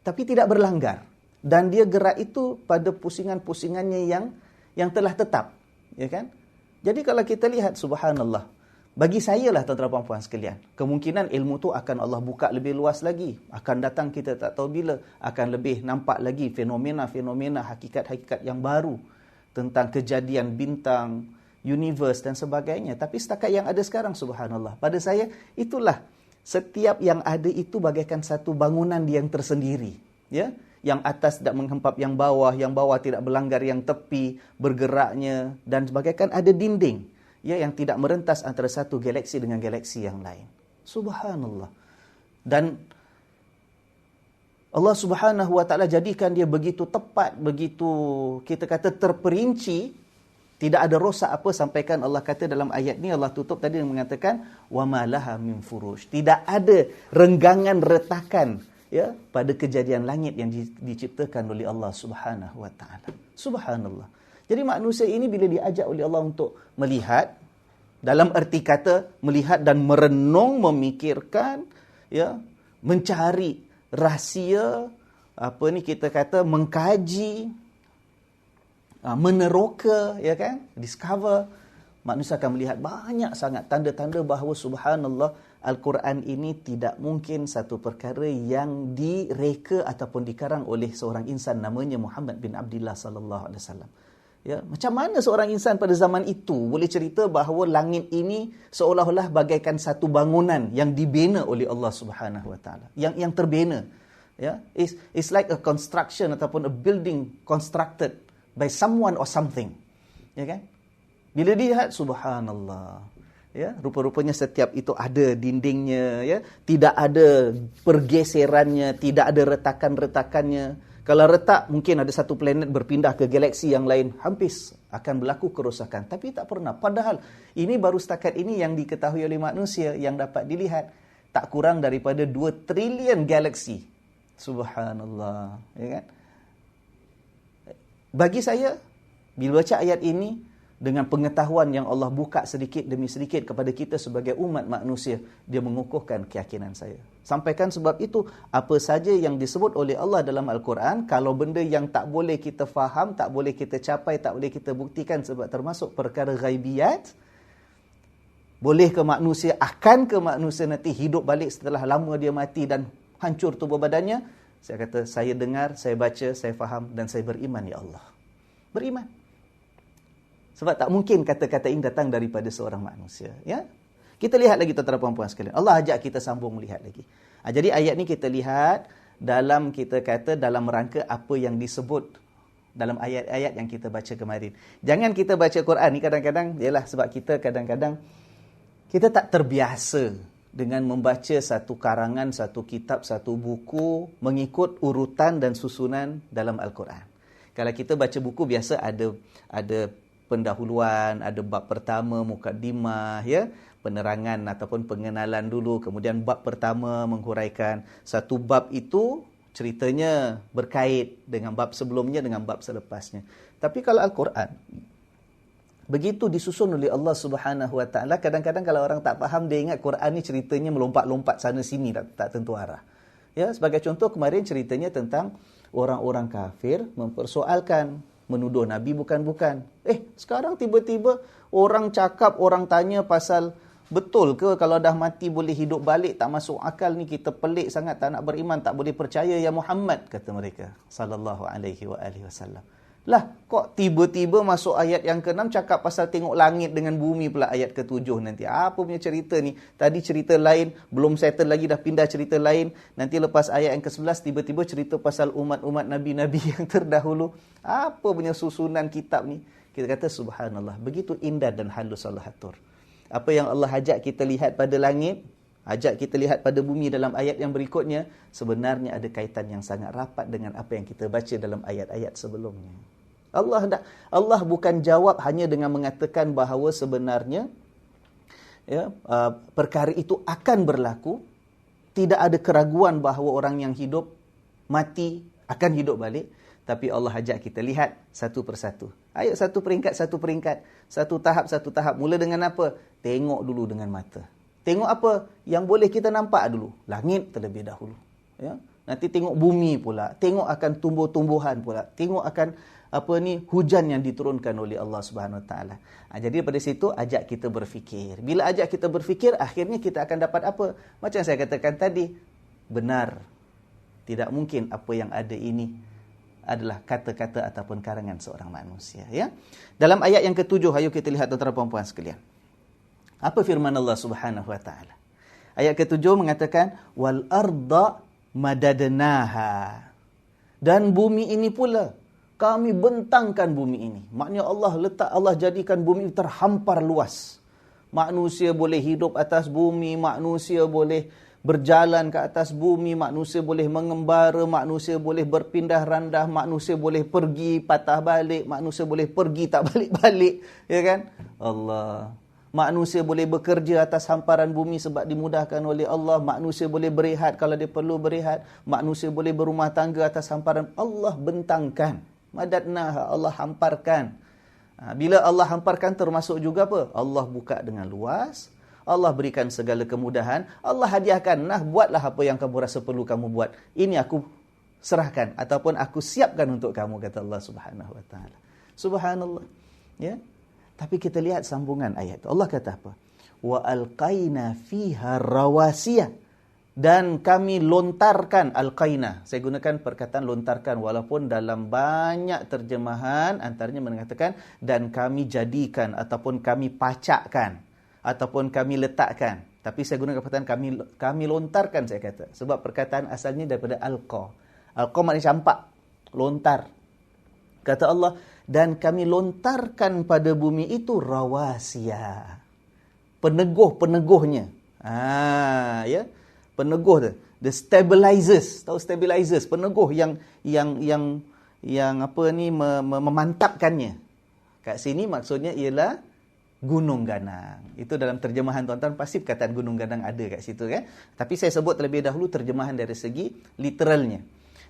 Speaker 1: tapi tidak berlanggar. Dan dia gerak itu pada pusingan-pusingannya yang telah tetap, ya kan? Jadi kalau kita lihat, subhanallah, bagi saya lah tuan-tuan dan puan sekalian, kemungkinan ilmu tu akan Allah buka lebih luas lagi, akan datang kita tak tahu bila, akan lebih nampak lagi fenomena-fenomena, hakikat-hakikat yang baru tentang kejadian bintang, universe dan sebagainya. Tapi setakat yang ada sekarang, subhanallah, pada saya itulah, setiap yang ada itu bagaikan satu bangunan yang tersendiri, ya. Yang atas tidak menghempap yang bawah tidak berlanggar yang tepi, bergeraknya, dan bagaikan ada dinding, ya, yang tidak merentas antara satu galaksi dengan galaksi yang lain. Subhanallah. Dan Allah Subhanahu wa taala jadikan dia begitu tepat, begitu kita kata terperinci, tidak ada rosak apa, sampaikan Allah kata dalam ayat ni, Allah tutup tadi dengan mengatakan wa ma laha min furuj. Tidak ada renggangan, retakan, ya, pada kejadian langit yang diciptakan oleh Allah Subhanahu wa taala. Subhanallah. Jadi manusia ini bila diajak oleh Allah untuk melihat, dalam erti kata melihat dan merenung, memikirkan, ya, mencari rahsia, kita kata mengkaji, meneroka, ya kan, discover, manusia akan melihat banyak sangat tanda-tanda bahawa subhanallah, Al-Quran ini tidak mungkin satu perkara yang direka ataupun dikarang oleh seorang insan namanya Muhammad bin Abdullah sallallahu alaihi wasallam. Ya, macam mana seorang insan pada zaman itu boleh cerita bahawa langit ini seolah-olah bagaikan satu bangunan yang dibina oleh Allah Subhanahu wa taala, yang terbina, ya. It's like a construction ataupun a building constructed by someone or something, ya kan? Bila dilihat, subhanallah, ya, rupa-rupanya setiap itu ada dindingnya, ya, tidak ada pergeserannya, tidak ada retakan-retakannya. Kalau retak, mungkin ada satu planet berpindah ke galaksi yang lain, hampir akan berlaku kerosakan. Tapi tak pernah. Padahal ini baru setakat ini yang diketahui oleh manusia, yang dapat dilihat tak kurang daripada 2 trilion galaksi. Subhanallah, ya kan? Bagi saya, bila baca ayat ini, dengan pengetahuan yang Allah buka sedikit demi sedikit kepada kita sebagai umat manusia, dia mengukuhkan keyakinan saya. Sampaikan sebab itu, apa saja yang disebut oleh Allah dalam Al-Quran, kalau benda yang tak boleh kita faham, tak boleh kita capai, tak boleh kita buktikan sebab termasuk perkara ghaibiyat, boleh ke manusia, akan ke manusia nanti hidup balik setelah lama dia mati dan hancur tubuh badannya, saya kata, saya dengar, saya baca, saya faham dan saya beriman, ya Allah. Beriman. Sebab tak mungkin kata-kata ini datang daripada seorang manusia, ya. Kita lihat lagi tuan-tuan dan puan sekalian. Allah ajak kita sambung melihat lagi. Jadi ayat ni kita lihat dalam, kita kata, dalam rangka apa yang disebut dalam ayat-ayat yang kita baca kemarin. Jangan kita baca Quran ni kadang-kadang, yalah, sebab kita kadang-kadang kita tak terbiasa dengan membaca satu karangan, satu kitab, satu buku mengikut urutan dan susunan dalam Al-Quran. Kalau kita baca buku biasa ada pendahuluan, ada bab pertama, mukaddimah, ya, penerangan ataupun pengenalan dulu, kemudian bab pertama menghuraikan satu bab itu ceritanya berkait dengan bab sebelumnya dengan bab selepasnya. Tapi kalau Al-Quran begitu disusun oleh Allah Subhanahu wa taala, kadang-kadang kalau orang tak faham, dia ingat Quran ni ceritanya melompat-lompat sana sini, tak tentu arah. Ya, sebagai contoh kemarin ceritanya tentang orang-orang kafir mempersoalkan, menuduh Nabi bukan-bukan. Sekarang tiba-tiba orang cakap, orang tanya pasal betul ke kalau dah mati boleh hidup balik, tak masuk akal ni, kita pelik sangat, tak nak beriman, tak boleh percaya ya Muhammad, kata mereka sallallahu alaihi wa alihi wasallam. Lah, kok tiba-tiba masuk ayat yang ke-6 cakap pasal tengok langit dengan bumi pula ayat ke-7 nanti. Apa punya cerita ni? Tadi cerita lain, belum settle lagi dah pindah cerita lain. Nanti lepas ayat yang ke-11 tiba-tiba cerita pasal umat-umat nabi-nabi yang terdahulu. Apa punya susunan kitab ni? Kita kata subhanallah, begitu indah dan halus Allah atur. Apa yang Allah ajak kita lihat pada langit, ajak kita lihat pada bumi dalam ayat yang berikutnya, sebenarnya ada kaitan yang sangat rapat dengan apa yang kita baca dalam ayat-ayat sebelumnya. Allah bukan jawab hanya dengan mengatakan bahawa sebenarnya, ya, perkara itu akan berlaku, tidak ada keraguan bahawa orang yang hidup mati akan hidup balik, Tapi Allah ajak kita lihat satu persatu. Ayo satu peringkat, satu peringkat. Satu tahap, satu tahap. Mula dengan apa? Tengok dulu dengan mata. Tengok apa yang boleh kita nampak dulu. Langit terlebih dahulu. Ya? Nanti tengok bumi pula. Tengok akan tumbuh-tumbuhan pula. Tengok akan hujan yang diturunkan oleh Allah Subhanahu Wa Taala. Jadi daripada situ ajak kita berfikir. Bila ajak kita berfikir, akhirnya kita akan dapat apa? Macam saya katakan tadi, benar. Tidak mungkin apa yang ada ini adalah kata-kata ataupun karangan seorang manusia. Ya. Dalam ayat yang ke-7, ayo kita lihat tuan-tuan dan puan-puan sekalian. Apa firman Allah Subhanahu Wa Taala? Ayat ke-7 mengatakan, wal arda madadnaha. Dan bumi ini pula kami bentangkan bumi ini. Maknanya Allah jadikan bumi terhampar luas. Manusia boleh hidup atas bumi, manusia boleh berjalan ke atas bumi, manusia boleh mengembara, manusia boleh berpindah randah, manusia boleh pergi patah balik, manusia boleh pergi tak balik-balik, ya kan? Allah. Manusia boleh bekerja atas hamparan bumi sebab dimudahkan oleh Allah. Manusia boleh berehat kalau dia perlu berehat. Manusia boleh berumah tangga atas hamparan. Allah bentangkan. Madadnaha, Allah hamparkan. Bila Allah hamparkan termasuk juga apa? Allah buka dengan luas. Allah berikan segala kemudahan. Allah hadiahkan. Nah, buatlah apa yang kamu rasa perlu kamu buat. Ini aku serahkan ataupun aku siapkan untuk kamu, kata Allah Subhanahu Wa Taala. Subhanallah. Ya. Tapi kita lihat sambungan ayat itu. Allah kata apa? Wa alqaina fiha rawasiya. Dan kami lontarkan, alqaina. Saya gunakan perkataan lontarkan walaupun dalam banyak terjemahan antaranya mengatakan dan kami jadikan ataupun kami pacakkan ataupun kami letakkan. Tapi saya gunakan perkataan kami lontarkan, saya kata. Sebab perkataan asalnya daripada alqa. Alqa maknanya campak, lontar. Kata Allah, dan kami lontarkan pada bumi itu rawasiya. Peneguh-peneguhnya. Ya. Peneguh tu. The stabilizers. Tahu stabilizers? Peneguh yang memantapkannya. Kat sini maksudnya ialah gunung ganang. Itu dalam terjemahan tuan-tuan pasti perkataan gunung ganang ada kat situ kan. Tapi saya sebut terlebih dahulu terjemahan dari segi literalnya.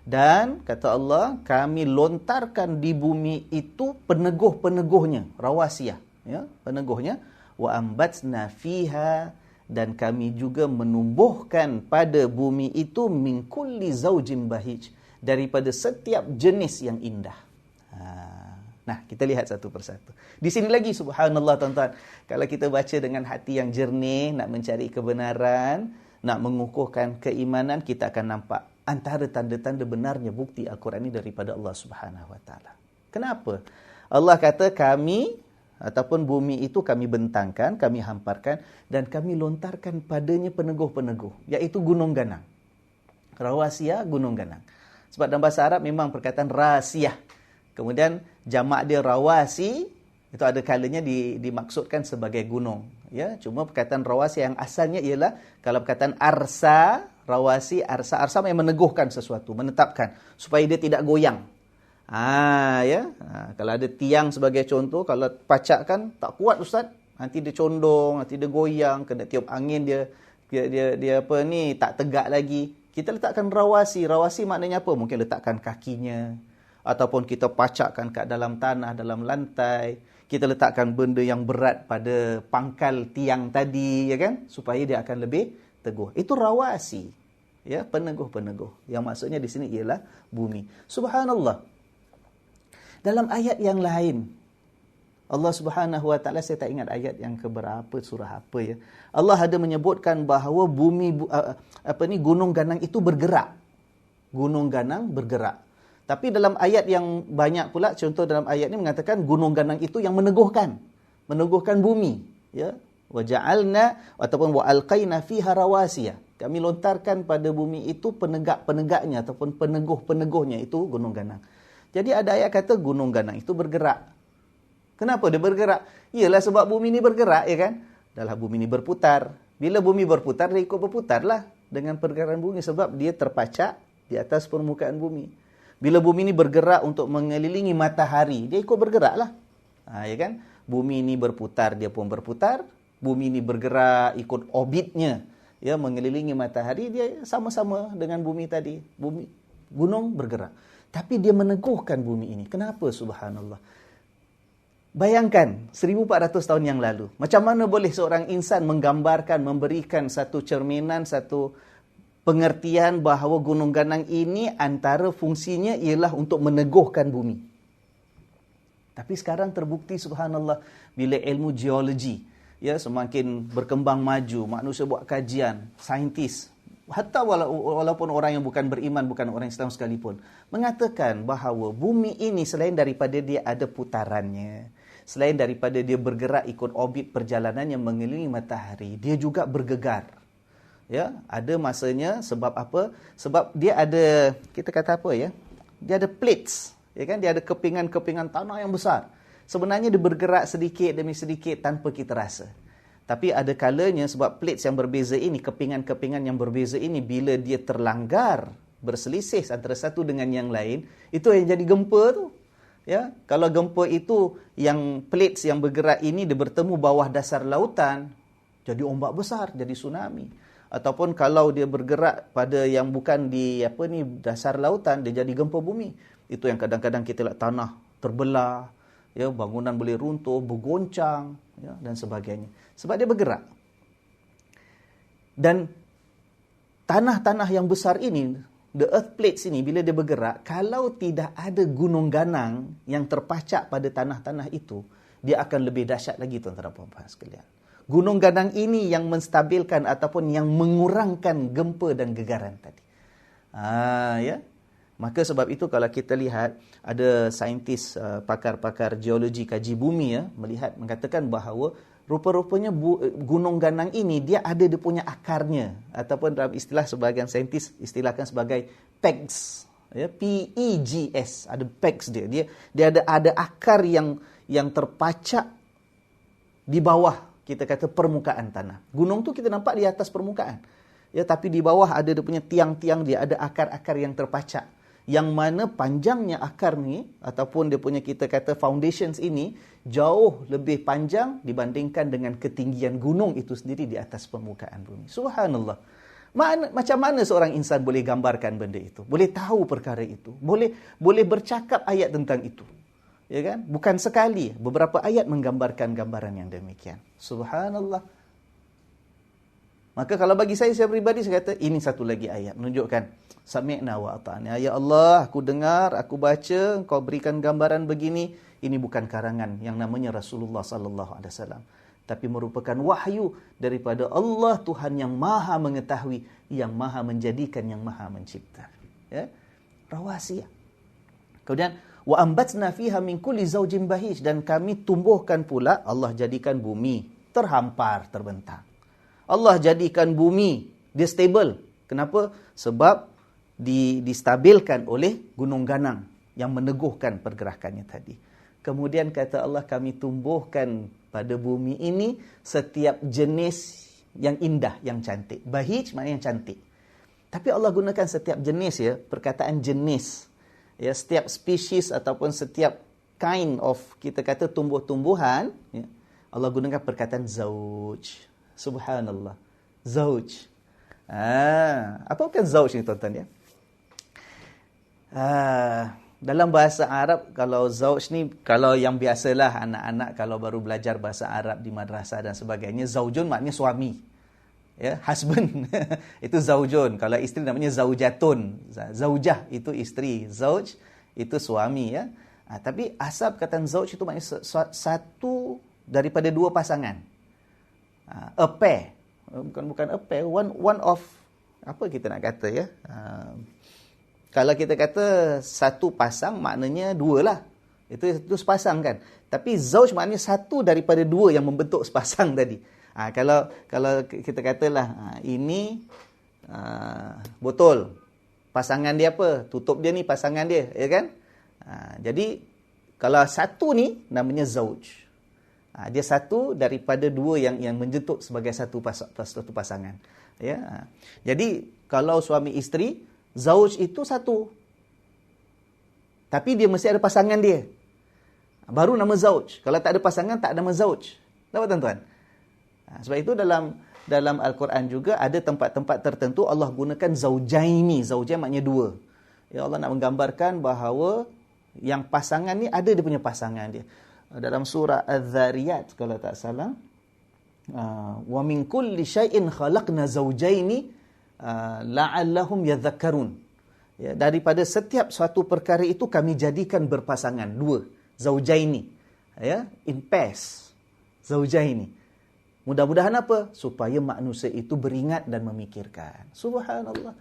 Speaker 1: Dan kata Allah, kami lontarkan di bumi itu peneguh-peneguhnya, rawasiyah, ya, peneguhnya, wa ambatna fiha, dan kami juga menumbuhkan pada bumi itu min kulli zaujin bahij, daripada setiap jenis yang indah. Nah, kita lihat satu persatu. Di sini lagi subhanallah tuan-tuan, kalau kita baca dengan hati yang jernih, nak mencari kebenaran, nak mengukuhkan keimanan, kita akan nampak antara tanda-tanda benarnya bukti Al-Quran ini daripada Allah Subhanahu Wa Taala. Kenapa? Allah kata kami ataupun bumi itu kami bentangkan, kami hamparkan dan kami lontarkan padanya peneguh-peneguh, iaitu gunung ganang. Rawasiyah, gunung ganang. Sebab dalam bahasa Arab memang perkataan rasiyah. Kemudian jamak dia rawasi, itu ada kalanya dimaksudkan sebagai gunung. Ya, cuma perkataan rawasi yang asalnya ialah kalau perkataan arsa, rawasi, arsa yang meneguhkan sesuatu, menetapkan supaya dia tidak goyang. Kalau ada tiang sebagai contoh, kalau pacakkan tak kuat ustaz, nanti dia condong, nanti dia goyang, kena tiup angin dia tak tegak lagi. Kita letakkan rawasi. Rawasi maknanya apa? Mungkin letakkan kakinya ataupun kita pacakkan kat dalam tanah, dalam lantai. Kita letakkan benda yang berat pada pangkal tiang tadi, ya kan? Supaya dia akan lebih teguh. Itu rawasi. Ya, peneguh-peneguh. Yang maksudnya di sini ialah bumi. Subhanallah. Dalam ayat yang lain, Allah Subhanahu Wa Taala, saya tak ingat ayat yang keberapa, surah apa ya. Allah ada menyebutkan bahawa gunung ganang itu bergerak. Gunung ganang bergerak. Tapi dalam ayat yang banyak pula, contoh dalam ayat ini mengatakan gunung ganang itu yang meneguhkan bumi, ya. Wa ja'alna ataupun wa alqaina fiha rawasiya. Kami lontarkan pada bumi itu penegak-penegaknya ataupun peneguh-peneguhnya, itu gunung ganang. Jadi ada ayat kata gunung ganang itu bergerak. Kenapa dia bergerak? Iyalah sebab bumi ini bergerak, ya kan? Dalam bumi ini berputar. Bila bumi berputar, dia ikut berputarlah dengan pergerakan bumi sebab dia terpacak di atas permukaan bumi. Bila bumi ini bergerak untuk mengelilingi matahari, dia ikut bergeraklah. Ya kan? Bumi ini berputar, dia pun berputar. Bumi ini bergerak ikut orbitnya, ya, mengelilingi matahari, dia sama-sama dengan bumi tadi. Gunung bergerak. Tapi dia meneguhkan bumi ini. Kenapa? Subhanallah. Bayangkan 1400 tahun yang lalu, macam mana boleh seorang insan menggambarkan, memberikan satu cerminan, satu pengertian bahawa gunung ganang ini antara fungsinya ialah untuk meneguhkan bumi. Tapi sekarang terbukti, subhanallah, bila ilmu geologi ya semakin berkembang maju, manusia buat kajian, saintis, hatta walaupun orang yang bukan beriman, bukan orang Islam sekalipun, mengatakan bahawa bumi ini selain daripada dia ada putarannya, selain daripada dia bergerak ikut orbit perjalanan yang mengelilingi matahari, dia juga bergegar. Ya, ada masanya. Sebab apa? Sebab dia ada, kita kata apa ya? Dia ada plates, ya kan? Dia ada kepingan-kepingan tanah yang besar. Sebenarnya dia bergerak sedikit demi sedikit tanpa kita rasa. Tapi ada kalanya sebab plates yang berbeza ini, kepingan-kepingan yang berbeza ini, bila dia terlanggar, berselisih antara satu dengan yang lain, itu yang jadi gempa tu. Ya, kalau gempa itu yang plates yang bergerak ini dia bertemu bawah dasar lautan, jadi ombak besar, jadi tsunami. Ataupun kalau dia bergerak pada yang bukan di dasar lautan, dia jadi gempa bumi. Itu yang kadang-kadang kita lihat tanah terbelah, ya, bangunan boleh runtuh, bergoncang, ya, dan sebagainya. Sebab dia bergerak. Dan tanah-tanah yang besar ini, the earth plates ini, bila dia bergerak, kalau tidak ada gunung ganang yang terpacak pada tanah-tanah itu, dia akan lebih dahsyat lagi, tuan-tuan dan puan-puan sekalian. Gunung ganang ini yang menstabilkan ataupun yang mengurangkan gempa dan gegaran tadi. Ya. Maka sebab itu kalau kita lihat, ada saintis, pakar-pakar geologi kaji bumi, ya, mengatakan bahawa rupa-rupanya gunung ganang ini dia ada dia punya akarnya, ataupun dalam istilah sebahagian saintis istilahkan sebagai pegs, ya, PEGS, ada pegs dia ada akar yang terpacak di bawah, kita kata, permukaan tanah. Gunung tu kita nampak di atas permukaan, ya, tapi di bawah ada dia punya tiang-tiang, dia ada akar-akar yang terpacak, yang mana panjangnya akar ni ataupun dia punya, kita kata, foundations ini jauh lebih panjang dibandingkan dengan ketinggian gunung itu sendiri di atas permukaan bumi. Subhanallah. Macam mana seorang insan boleh gambarkan benda itu? Boleh tahu perkara itu? Boleh bercakap ayat tentang itu? Ya kan? Bukan sekali, beberapa ayat menggambarkan gambaran yang demikian. Subhanallah. Maka kalau bagi saya pribadi, saya kata ini satu lagi ayat menunjukkan sami'na wa ata'na. Ya Allah, aku dengar, aku baca, Engkau berikan gambaran begini. Ini bukan karangan yang namanya Rasulullah sallallahu alaihi wasallam, tapi merupakan wahyu daripada Allah, Tuhan yang Maha mengetahui, yang Maha menjadikan, yang Maha mencipta. Ya? Rahasia. Kemudian wa ambatna fiha min kulli zawjin bahij, dan kami tumbuhkan pula, Allah jadikan bumi terhampar, terbentang. Allah jadikan bumi dia stable. Kenapa? Sebab distabilkan oleh gunung ganang yang meneguhkan pergerakannya tadi. Kemudian kata Allah, kami tumbuhkan pada bumi ini setiap jenis yang indah, yang cantik. Bahij maknanya yang cantik. Tapi Allah gunakan setiap jenis, ya, perkataan jenis. Ya, setiap spesies ataupun setiap kind of, kita kata, tumbuh-tumbuhan, ya, Allah gunakan perkataan zauj. Subhanallah. Zauj. Apa bukan zauj ni, tuan-tuan, ya? Dalam bahasa Arab, kalau zauj ni, kalau yang biasalah anak-anak kalau baru belajar bahasa Arab di madrasah dan sebagainya, zaujun maknanya suami. Ya, husband. Itu zaujun. Kalau isteri namanya zaujatun. Zaujah itu isteri, zauj itu suami, ya. Tapi asal perkataan zauj itu maknanya satu daripada dua pasangan. A pair. Bukan a pair, one of, apa kita nak kata, ya? Kalau kita kata satu pasang, maknanya dua lah. Itu sepasang kan. Tapi zauj maknanya satu daripada dua yang membentuk sepasang tadi. Kalau kita katalah, ini botol. Pasangan dia apa? Tutup dia ni pasangan dia, ya kan? Jadi kalau satu ni namanya zauj. Dia satu daripada dua yang menjentuk sebagai satu pasangan. Ya. Jadi kalau suami isteri, zauj itu satu. Tapi dia mesti ada pasangan dia. Baru nama zauj. Kalau tak ada pasangan, tak ada nama zauj. Nampak, tuan-tuan? Sebab itu dalam Al-Quran juga ada tempat-tempat tertentu Allah gunakan zaujaini. Zaujain maknanya dua. Ya, Allah nak menggambarkan bahawa yang pasangan ni ada dia punya pasangan dia. Dalam surah Az-Zariyat kalau tak salah, wa min kulli syai'in khalaqna zawjaini la'allahum yadhakkarun. Ya, daripada setiap suatu perkara itu kami jadikan berpasangan, dua, zaujaini. Ya, in pairs. Zaujaini. Mudah-mudahan apa? Supaya manusia itu beringat dan memikirkan. Subhanallah.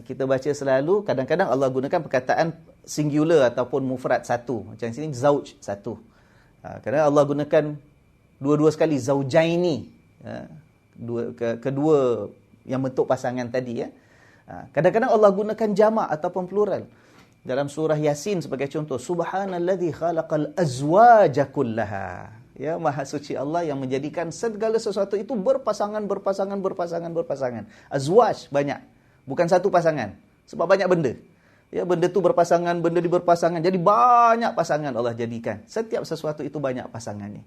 Speaker 1: Kita baca selalu, kadang-kadang Allah gunakan perkataan singular ataupun mufrad satu. Macam sini zauj satu. Kadang Allah gunakan dua-dua sekali zaujaini. Kedua yang bentuk pasangan tadi ya. Kadang-kadang Allah gunakan jamak ataupun plural. Dalam surah Yasin sebagai contoh, subhanallazi khalaqal azwaja kullaha. Ya, maha suci Allah yang menjadikan segala sesuatu itu berpasangan. Azwaj banyak. Bukan satu pasangan. Sebab banyak benda. Ya, benda tu berpasangan, benda berpasangan. Jadi banyak pasangan Allah jadikan. Setiap sesuatu itu banyak pasangannya.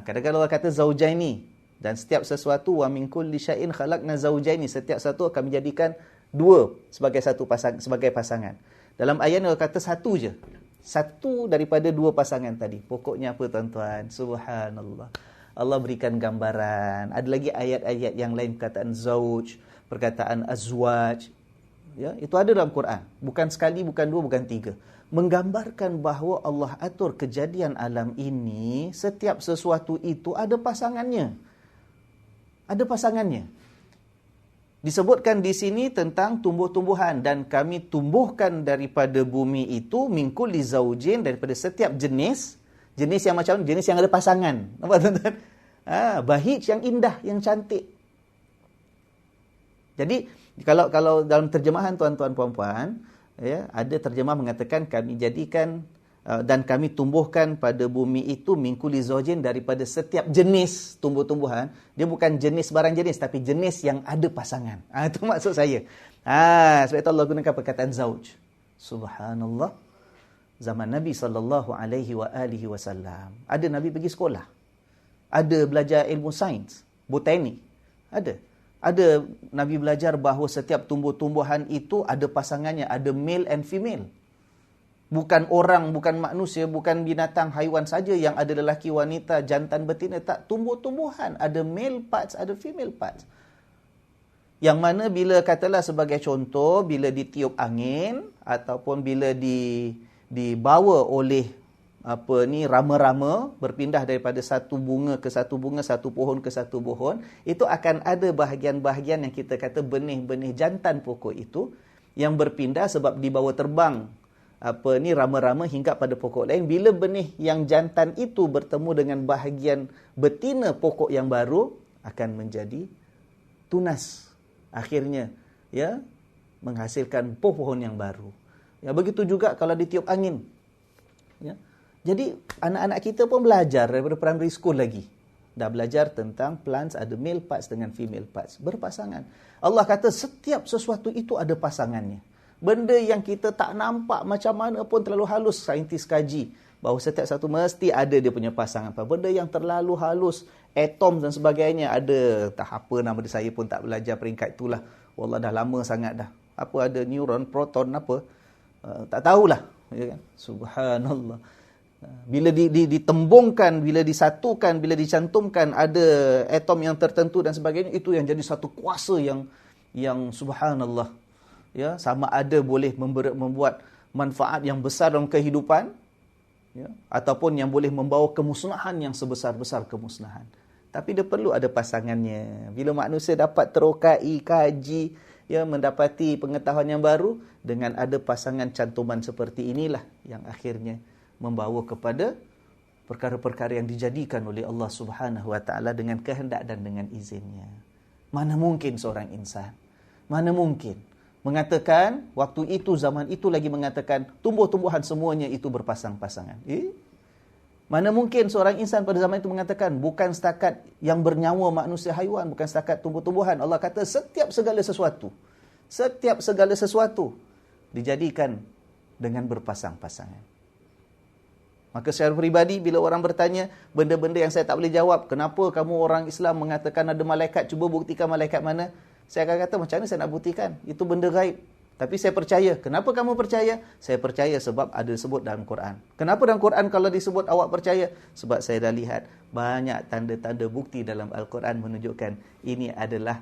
Speaker 1: Kadang-kadang Allah kata zaujaini. Dan setiap sesuatu, wa min kulli syai'in khalaqna zaujaini. Setiap sesuatu kami jadikan dua sebagai satu sebagai pasangan. Dalam ayat ni Allah kata satu je. Satu daripada dua pasangan tadi. Pokoknya apa tuan-tuan? Subhanallah. Allah berikan gambaran. Ada lagi ayat-ayat yang lain perkataan zauj, perkataan azwaj. Ya, itu ada dalam Quran. Bukan sekali, bukan dua, bukan tiga. Menggambarkan bahawa Allah atur kejadian alam ini, setiap sesuatu itu ada pasangannya. Ada pasangannya. Disebutkan di sini tentang tumbuh-tumbuhan dan kami tumbuhkan daripada bumi itu min kulli zaujin, daripada setiap jenis yang macam jenis yang ada pasangan. Nampak tuan-tuan? Bahij yang indah, yang cantik. Jadi kalau dalam terjemahan tuan-tuan puan-puan, ya, ada terjemah mengatakan kami jadikan dan kami tumbuhkan pada bumi itu min kulli zaujin, daripada setiap jenis tumbuh-tumbuhan. Dia bukan jenis barang jenis, tapi jenis yang ada pasangan. Itu maksud saya. Sebab itu Allah gunakan perkataan zauj. Subhanallah. Zaman Nabi SAW, ada Nabi pergi sekolah. Ada belajar ilmu sains, botanik. Ada Nabi belajar bahawa setiap tumbuh-tumbuhan itu ada pasangannya, ada male and female. Bukan orang, bukan manusia, bukan binatang, haiwan saja yang ada lelaki, wanita, jantan, betina. Tak, tumbuh-tumbuhan. Ada male parts, ada female parts. Yang mana bila katalah sebagai contoh, bila ditiup angin, ataupun bila dibawa oleh rama-rama, berpindah daripada satu bunga ke satu bunga, satu pohon ke satu pohon, itu akan ada bahagian-bahagian yang kita kata benih-benih jantan pokok itu, yang berpindah sebab dibawa terbang rama-rama hingga pada pokok lain. Bila benih yang jantan itu bertemu dengan bahagian betina pokok yang baru, akan menjadi tunas. Akhirnya, ya, menghasilkan pohon yang baru. Ya, begitu juga kalau ditiup angin. Ya. Jadi, anak-anak kita pun belajar daripada primary school lagi. Dah belajar tentang plants, ada male parts dengan female parts. Berpasangan. Allah kata setiap sesuatu itu ada pasangannya. Benda yang kita tak nampak macam mana pun terlalu halus, saintis kaji bahawa setiap satu mesti ada dia punya pasangan. Benda yang terlalu halus, atom dan sebagainya, ada, tak apa nama dia, saya pun tak belajar peringkat itulah. Wallah dah lama sangat dah. Apa ada neuron, proton, apa? Tak tahulah. Ya kan? Subhanallah. Bila ditembungkan, bila disatukan, bila dicantumkan ada atom yang tertentu dan sebagainya, itu yang jadi satu kuasa yang subhanallah. Ya, sama ada boleh membuat manfaat yang besar dalam kehidupan, ya, ataupun yang boleh membawa kemusnahan yang sebesar-besar kemusnahan. Tapi dia perlu ada pasangannya. Bila manusia dapat terokai, kaji, ya, mendapati pengetahuan yang baru, dengan ada pasangan cantuman seperti inilah yang akhirnya membawa kepada perkara-perkara yang dijadikan oleh Allah Subhanahu Wa Taala dengan kehendak dan dengan izinnya. Mana mungkin seorang insan, mana mungkin mengatakan, waktu itu, zaman itu lagi mengatakan, tumbuh-tumbuhan semuanya itu berpasang-pasangan. Mana mungkin seorang insan pada zaman itu mengatakan, bukan setakat yang bernyawa manusia haiwan, bukan setakat tumbuh-tumbuhan. Allah kata setiap segala sesuatu dijadikan dengan berpasang-pasangan. Maka secara peribadi, bila orang bertanya benda-benda yang saya tak boleh jawab, kenapa kamu orang Islam mengatakan ada malaikat, cuba buktikan malaikat mana? Saya akan kata, macam mana saya nak buktikan? Itu benda gaib. Tapi saya percaya. Kenapa kamu percaya? Saya percaya sebab ada sebut dalam Quran. Kenapa dalam Quran kalau disebut awak percaya? Sebab saya dah lihat banyak tanda-tanda bukti dalam Al-Quran menunjukkan ini adalah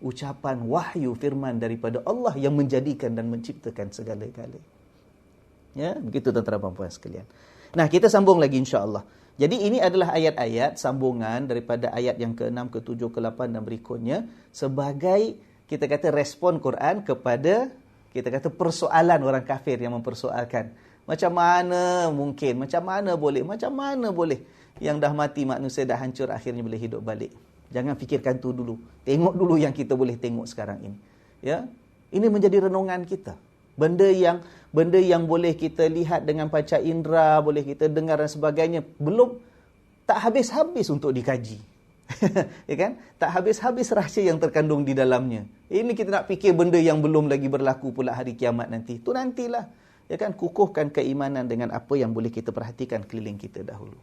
Speaker 1: ucapan wahyu firman daripada Allah yang menjadikan dan menciptakan segala-galanya. Ya, begitu tuan-tuan dan puan sekalian. Nah, kita sambung lagi insya-Allah. Jadi ini adalah ayat-ayat sambungan daripada ayat yang ke-6, ke-7, ke-8 dan berikutnya sebagai kita kata respon Quran kepada kita kata persoalan orang kafir yang mempersoalkan. Macam mana mungkin, macam mana boleh yang dah mati manusia dah hancur akhirnya boleh hidup balik. Jangan fikirkan tu dulu. Tengok dulu yang kita boleh tengok sekarang ini. Ya. Ini menjadi renungan kita. Benda yang boleh kita lihat dengan panca indera, boleh kita dengar dan sebagainya, belum tak habis-habis untuk dikaji. Ya kan? Tak habis-habis rahsia yang terkandung di dalamnya. Ini kita nak fikir benda yang belum lagi berlaku pula hari kiamat nanti. Tu nantilah. Ya kan? Kukuhkan keimanan dengan apa yang boleh kita perhatikan keliling kita dahulu.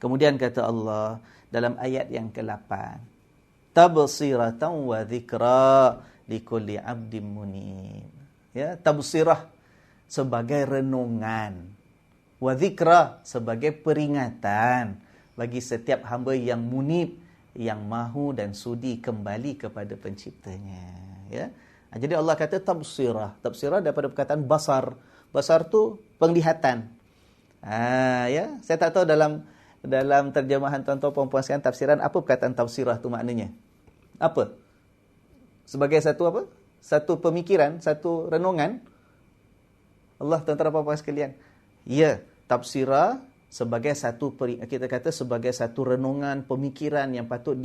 Speaker 1: Kemudian kata Allah dalam ayat yang ke-8, tabsiratan wa dzikra likulli 'abdin munib. Ya, tabsirah sebagai renungan, wa dzikra sebagai peringatan bagi setiap hamba yang munib, yang mahu dan sudi kembali kepada penciptanya. Ya. Jadi Allah kata tabsirah. Tabsirah daripada perkataan basar. Basar tu penglihatan. Ya, saya tak tahu dalam terjemahan tuan-tuan puan-puan sekalian tafsiran apa perkataan tafsirah tu maknanya. Apa? Sebagai satu apa? Satu pemikiran, satu renungan. Allah tuan-tuan puan-puan sekalian. Ya, tafsirah sebagai satu kita kata sebagai satu renungan, pemikiran yang patut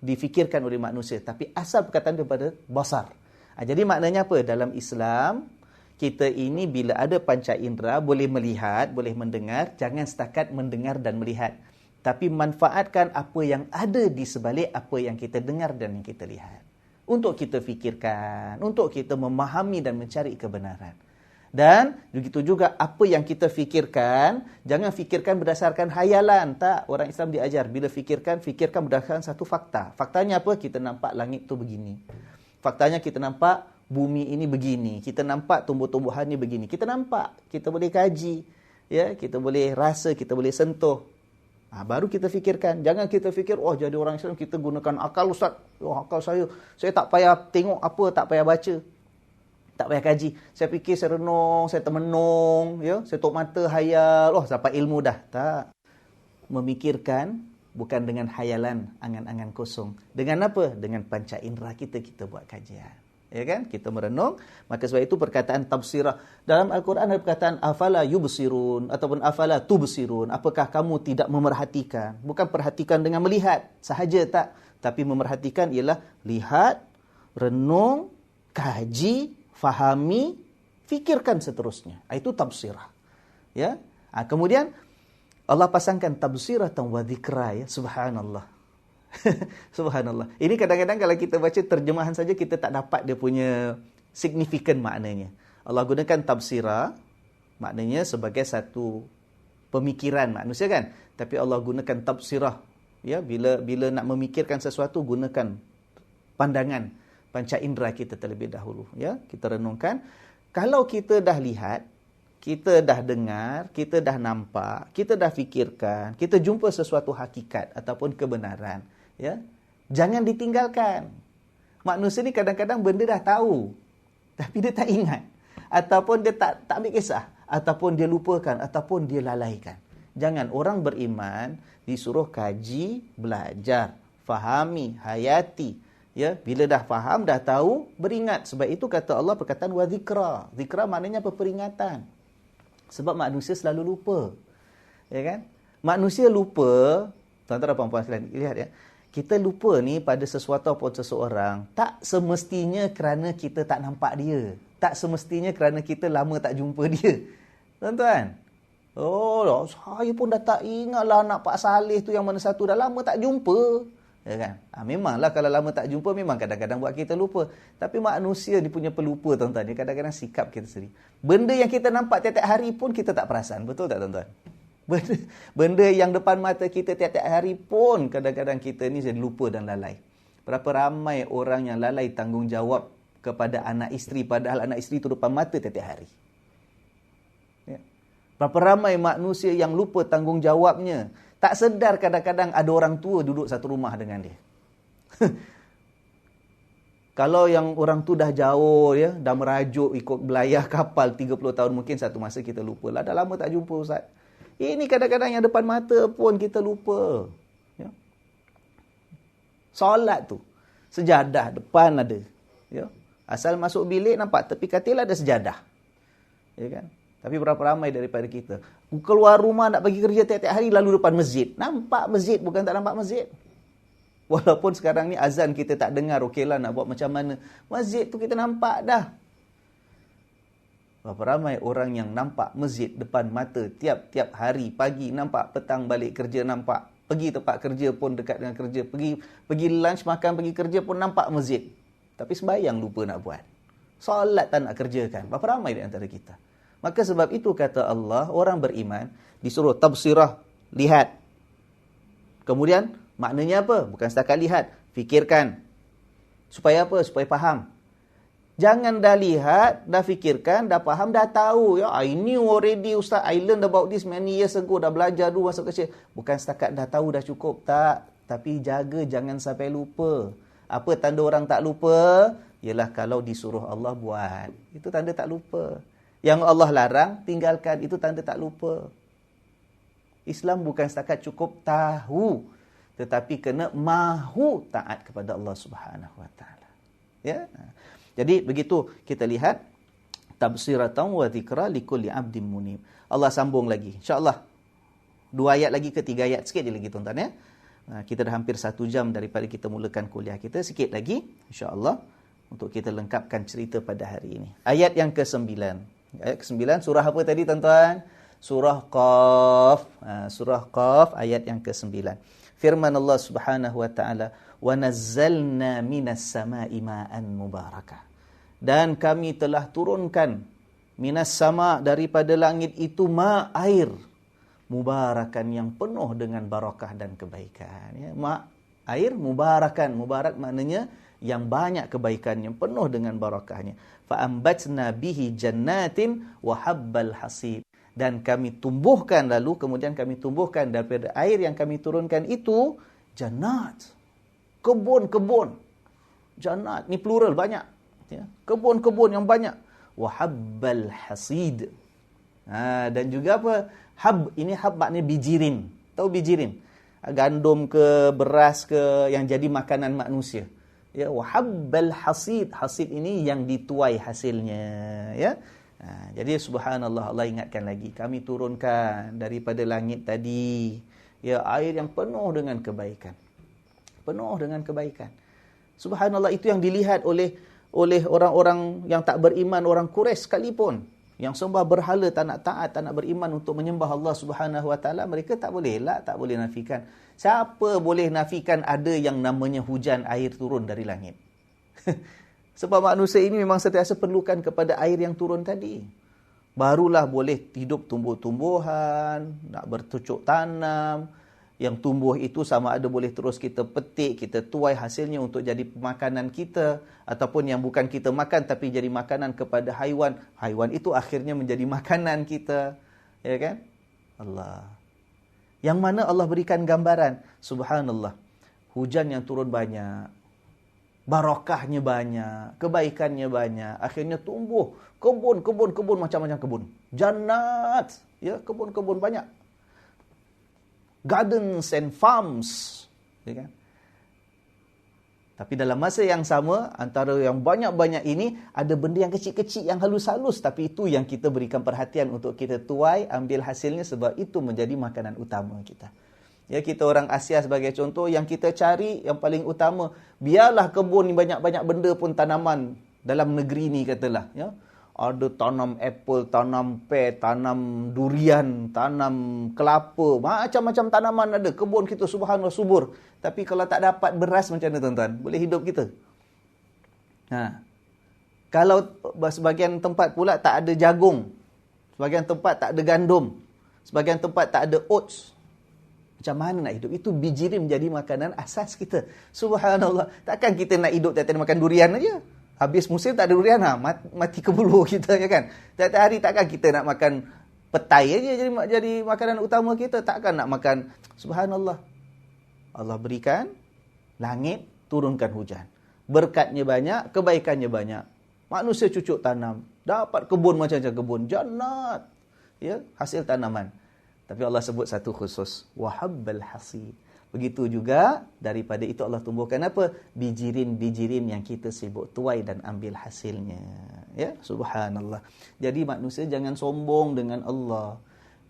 Speaker 1: difikirkan oleh manusia. Tapi asal perkataan daripada basar. Jadi maknanya apa? Dalam Islam kita ini bila ada panca indera boleh melihat, boleh mendengar, jangan setakat mendengar dan melihat. Tapi manfaatkan apa yang ada di sebalik apa yang kita dengar dan yang kita lihat. Untuk kita fikirkan, untuk kita memahami dan mencari kebenaran. Dan begitu juga apa yang kita fikirkan, jangan fikirkan berdasarkan hayalan. Tak, orang Islam diajar bila fikirkan berdasarkan satu fakta. Faktanya apa? Kita nampak langit tu begini. Faktanya kita nampak bumi ini begini. Kita nampak tumbuh-tumbuhan ni begini. Kita nampak, kita boleh kaji, ya, kita boleh rasa, kita boleh sentuh. Baru kita fikirkan. Jangan kita fikir, jadi orang Islam kita gunakan akal ustaz. Akal saya tak payah tengok apa, tak payah baca. Tak payah kaji. Saya fikir, saya renung, saya termenung, ya, saya tutup mata, hayal, dapat ilmu dah. Tak. Memikirkan bukan dengan hayalan, angan-angan kosong. Dengan apa? Dengan panca indera kita buat kajian. Ya kan? Kita merenung. Maka sebab itu perkataan tafsirah. Dalam Al-Quran ada perkataan afala yubsirun ataupun afala tubsirun. Apakah kamu tidak memerhatikan? Bukan perhatikan dengan melihat sahaja, tak. Tapi memerhatikan ialah lihat, renung, kaji, fahami, fikirkan seterusnya. Itu tafsirah. Ya. Kemudian Allah pasangkan tabsiratan wa dzikra, ya. Subhanallah. Subhanallah. Ini kadang-kadang kalau kita baca terjemahan saja kita tak dapat dia punya signifikan maknanya. Allah gunakan tafsirah maknanya sebagai satu pemikiran manusia kan. Tapi Allah gunakan tafsirah, ya, bila nak memikirkan sesuatu gunakan pandangan panca indera kita terlebih dahulu, ya. Kita renungkan. Kalau kita dah lihat, kita dah dengar, kita dah nampak, kita dah fikirkan, kita jumpa sesuatu hakikat ataupun kebenaran, ya, jangan ditinggalkan. Manusia ni kadang-kadang benda dah tahu, tapi dia tak ingat, ataupun dia tak ambil kisah, ataupun dia lupakan, ataupun dia lalaikan. Jangan. Orang beriman disuruh kaji, belajar, fahami, hayati. Ya, bila dah faham, dah tahu, beringat. Sebab itu kata Allah perkataan wa dzikra. Dzikra maknanya apa? Peringatan. Sebab manusia selalu lupa. Ya kan? Manusia lupa, tuan-tuan dan puan-puan sekalian, lihat ya. Kita lupa ni pada sesuatu ataupun seseorang, tak semestinya kerana kita tak nampak dia. Tak semestinya kerana kita lama tak jumpa dia. Tuan-tuan. Saya pun dah tak ingatlah anak Pak Saleh tu yang mana satu, dah lama tak jumpa. Ya kan? Memanglah kalau lama tak jumpa memang kadang-kadang buat kita lupa. Tapi manusia ni punya pelupa, tuan-tuan. Dia kadang-kadang sikap kita sendiri. Benda yang kita nampak tiap-tiap hari pun kita tak perasan. Betul tak, tuan-tuan? Benda yang depan mata kita tiap-tiap hari pun kadang-kadang kita ni jadi lupa dan lalai. Berapa ramai orang yang lalai tanggungjawab kepada anak isteri, padahal anak isteri itu depan mata tiap hari. Ya. Berapa ramai manusia yang lupa tanggungjawabnya. Tak sedar kadang-kadang ada orang tua duduk satu rumah dengan dia. Kalau yang orang tu dah jauh, ya, dah merajuk ikut belayar kapal 30 tahun, mungkin satu masa kita lupa lah. Dah lama tak jumpa Ustaz. Ini kadang-kadang yang depan mata pun kita lupa. Ya. Solat tu, sejadah depan ada. Ya. Asal masuk bilik nampak tepi katil ada sejadah. Ya kan? Tapi berapa ramai daripada kita keluar rumah nak pergi kerja tiap-tiap hari lalu depan masjid. Nampak masjid, bukan tak nampak masjid. Walaupun sekarang ni azan kita tak dengar, okeylah nak buat macam mana. Masjid tu kita nampak dah. Berapa ramai orang yang nampak masjid depan mata tiap-tiap hari, pagi nampak, petang balik kerja nampak, pergi tempat kerja pun dekat dengan kerja, pergi lunch makan, pergi kerja pun nampak masjid. Tapi sembahyang lupa nak buat. Solat tak nak kerjakan. Berapa ramai di antara kita. Maka sebab itu kata Allah, orang beriman disuruh tabsirah, lihat. Kemudian maknanya apa? Bukan setakat lihat, fikirkan. Supaya apa? Supaya faham. Jangan dah lihat, dah fikirkan, dah faham, dah tahu. Ya, I knew already, Ustaz. I learned about this many years ago. Dah belajar dulu masa kecil. Bukan setakat dah tahu, dah cukup. Tak. Tapi jaga jangan sampai lupa. Apa tanda orang tak lupa? Ialah kalau disuruh Allah buat. Itu tanda tak lupa. Yang Allah larang, tinggalkan. Itu tanda tak lupa. Islam bukan setakat cukup tahu, tetapi kena mahu taat kepada Allah Subhanahu Wa Taala. Ya. Jadi begitu kita lihat tabsiratan wa dzikra likulli 'abdin munib. Allah sambung lagi. Insya-Allah 2 ayat lagi ke 3 ayat sikit je lagi tuan-tuan ya. Kita dah hampir 1 jam daripada kita mulakan kuliah kita, sikit lagi insya-Allah untuk kita lengkapkan cerita pada hari ini. Ayat yang ke-9. Ayat ke-9 surah apa tadi tuan-tuan? Surah Qaf. Surah Qaf ayat yang ke-9. Firman Allah Subhanahu wa taala, "Wa nazzalna minas sama'i ma'an mubarakah." Dan kami telah turunkan minas sama, daripada langit itu air mubarakan yang penuh dengan barakah dan kebaikan. Ya, air mubarakan. Mubarak maknanya yang banyak kebaikannya, penuh dengan barakahnya. Fa ambatna bihi jannatin wa habbal hasib. Dan kami tumbuhkan, lalu kemudian kami tumbuhkan daripada air yang kami turunkan itu jannat. Kebun-kebun. Jannat ni plural banyak, ya. Kebun-kebun yang banyak. Wa habbal hasid. Dan juga apa? Hab, ini hab maknanya bijirin. Tahu bijirin? Gandum ke, beras ke, yang jadi makanan manusia. Ya, wa habbal hasid. Hasid ini yang dituai hasilnya, ya. Jadi subhanallah, Allah ingatkan lagi, kami turunkan daripada langit tadi, ya, air yang penuh dengan kebaikan. Penuh dengan kebaikan. Subhanallah, itu yang dilihat oleh orang-orang yang tak beriman, orang Quraisy sekalipun, yang sembah berhala, tak nak taat, tak nak beriman untuk menyembah Allah Subhanahu Wa Taala, mereka tak boleh elak, tak boleh nafikan. Siapa boleh nafikan ada yang namanya hujan air turun dari langit? Sebab manusia ini memang sentiasa perlukan kepada air yang turun tadi. Barulah boleh hidup tumbuh-tumbuhan, nak bertucuk tanam. Yang tumbuh itu sama ada boleh terus kita petik, kita tuai hasilnya untuk jadi makanan kita. Ataupun yang bukan kita makan tapi jadi makanan kepada haiwan. Haiwan itu akhirnya menjadi makanan kita. Ya kan? Allah. Yang mana Allah berikan gambaran. Subhanallah. Hujan yang turun banyak. Barakahnya banyak, kebaikannya banyak, akhirnya tumbuh kebun macam-macam kebun. Jannat, ya, kebun-kebun banyak. Gardens and farms, ya kan? Tapi dalam masa yang sama, antara yang banyak-banyak ini ada benda yang kecil-kecil yang halus-halus, tapi itu yang kita berikan perhatian untuk kita tuai, ambil hasilnya sebab itu menjadi makanan utama kita. Ya, kita orang Asia sebagai contoh, yang kita cari yang paling utama, biarlah kebun ni banyak-banyak benda pun tanaman dalam negeri ni katalah, ya. Ada tanam apple, tanam pear, tanam durian, tanam kelapa, macam-macam tanaman ada. Kebun kita subhanallah subur. Tapi kalau tak dapat beras macam mana tuan-tuan? Boleh hidup kita? Kalau sebagian tempat pula tak ada jagung, sebagian tempat tak ada gandum, sebagian tempat tak ada oats, macam mana nak hidup? Itu bijirin menjadi makanan asas kita. Subhanallah. Takkan kita nak hidup tiap-tiap makan durian aja. Habis musim tak ada durian, mati kebulu kita, ya kan? Tiap-tiap hari takkan kita nak makan petai aja jadi makanan utama kita, takkan nak makan. Subhanallah. Allah berikan langit, turunkan hujan. Berkatnya banyak, kebaikannya banyak. Manusia cucuk tanam, dapat kebun macam-macam kebun, jannat. Ya, hasil tanaman. Tapi Allah sebut satu khusus, wahabbal hasid. Begitu juga daripada itu Allah tumbuhkan apa? Bijirin-bijirin yang kita sibuk tuai dan ambil hasilnya. Ya, subhanallah. Jadi manusia jangan sombong dengan Allah.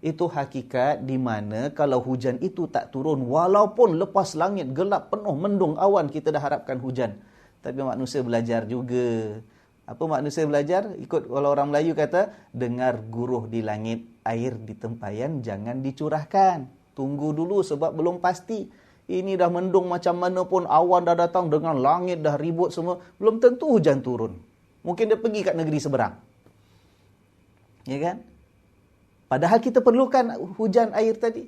Speaker 1: Itu hakikat di mana kalau hujan itu tak turun, walaupun lepas langit gelap penuh mendung awan, kita dah harapkan hujan. Tapi manusia belajar juga. Apa manusia belajar? Ikut kalau orang Melayu kata, dengar guruh di langit, air di tempayan jangan dicurahkan. Tunggu dulu sebab belum pasti. Ini dah mendung macam mana pun, awan dah datang dengan langit dah ribut semua, belum tentu hujan turun. Mungkin dia pergi kat negeri seberang. Ya kan? Padahal kita perlukan hujan air tadi.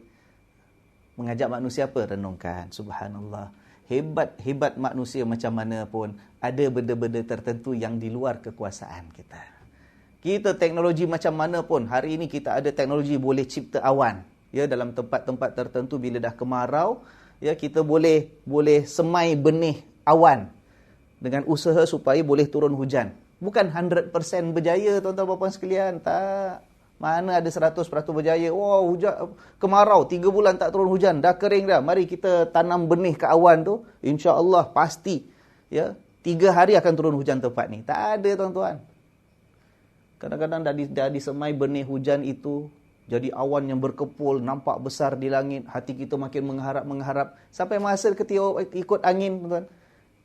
Speaker 1: Mengajak manusia apa? Renungkan. Subhanallah. Hebat manusia macam mana pun, ada benda-benda tertentu yang di luar kekuasaan kita. Kita teknologi macam mana pun, hari ini kita ada teknologi boleh cipta awan. Ya, dalam tempat-tempat tertentu bila dah kemarau, ya, kita boleh semai benih awan dengan usaha supaya boleh turun hujan. Bukan 100% berjaya, tuan-tuan puan-puan sekalian, tak. Mana ada 100% berjaya. Wow, hujan kemarau 3 bulan tak turun hujan, dah kering dah. Mari kita tanam benih ke awan tu, insya-Allah pasti, ya, 3 hari akan turun hujan tempat ni. Tak ada, tuan-tuan. Kadang-kadang dah disemai benih hujan itu, jadi awan yang berkepul, nampak besar di langit. Hati kita makin mengharap. Sampai masa ketika ikut angin, tuan,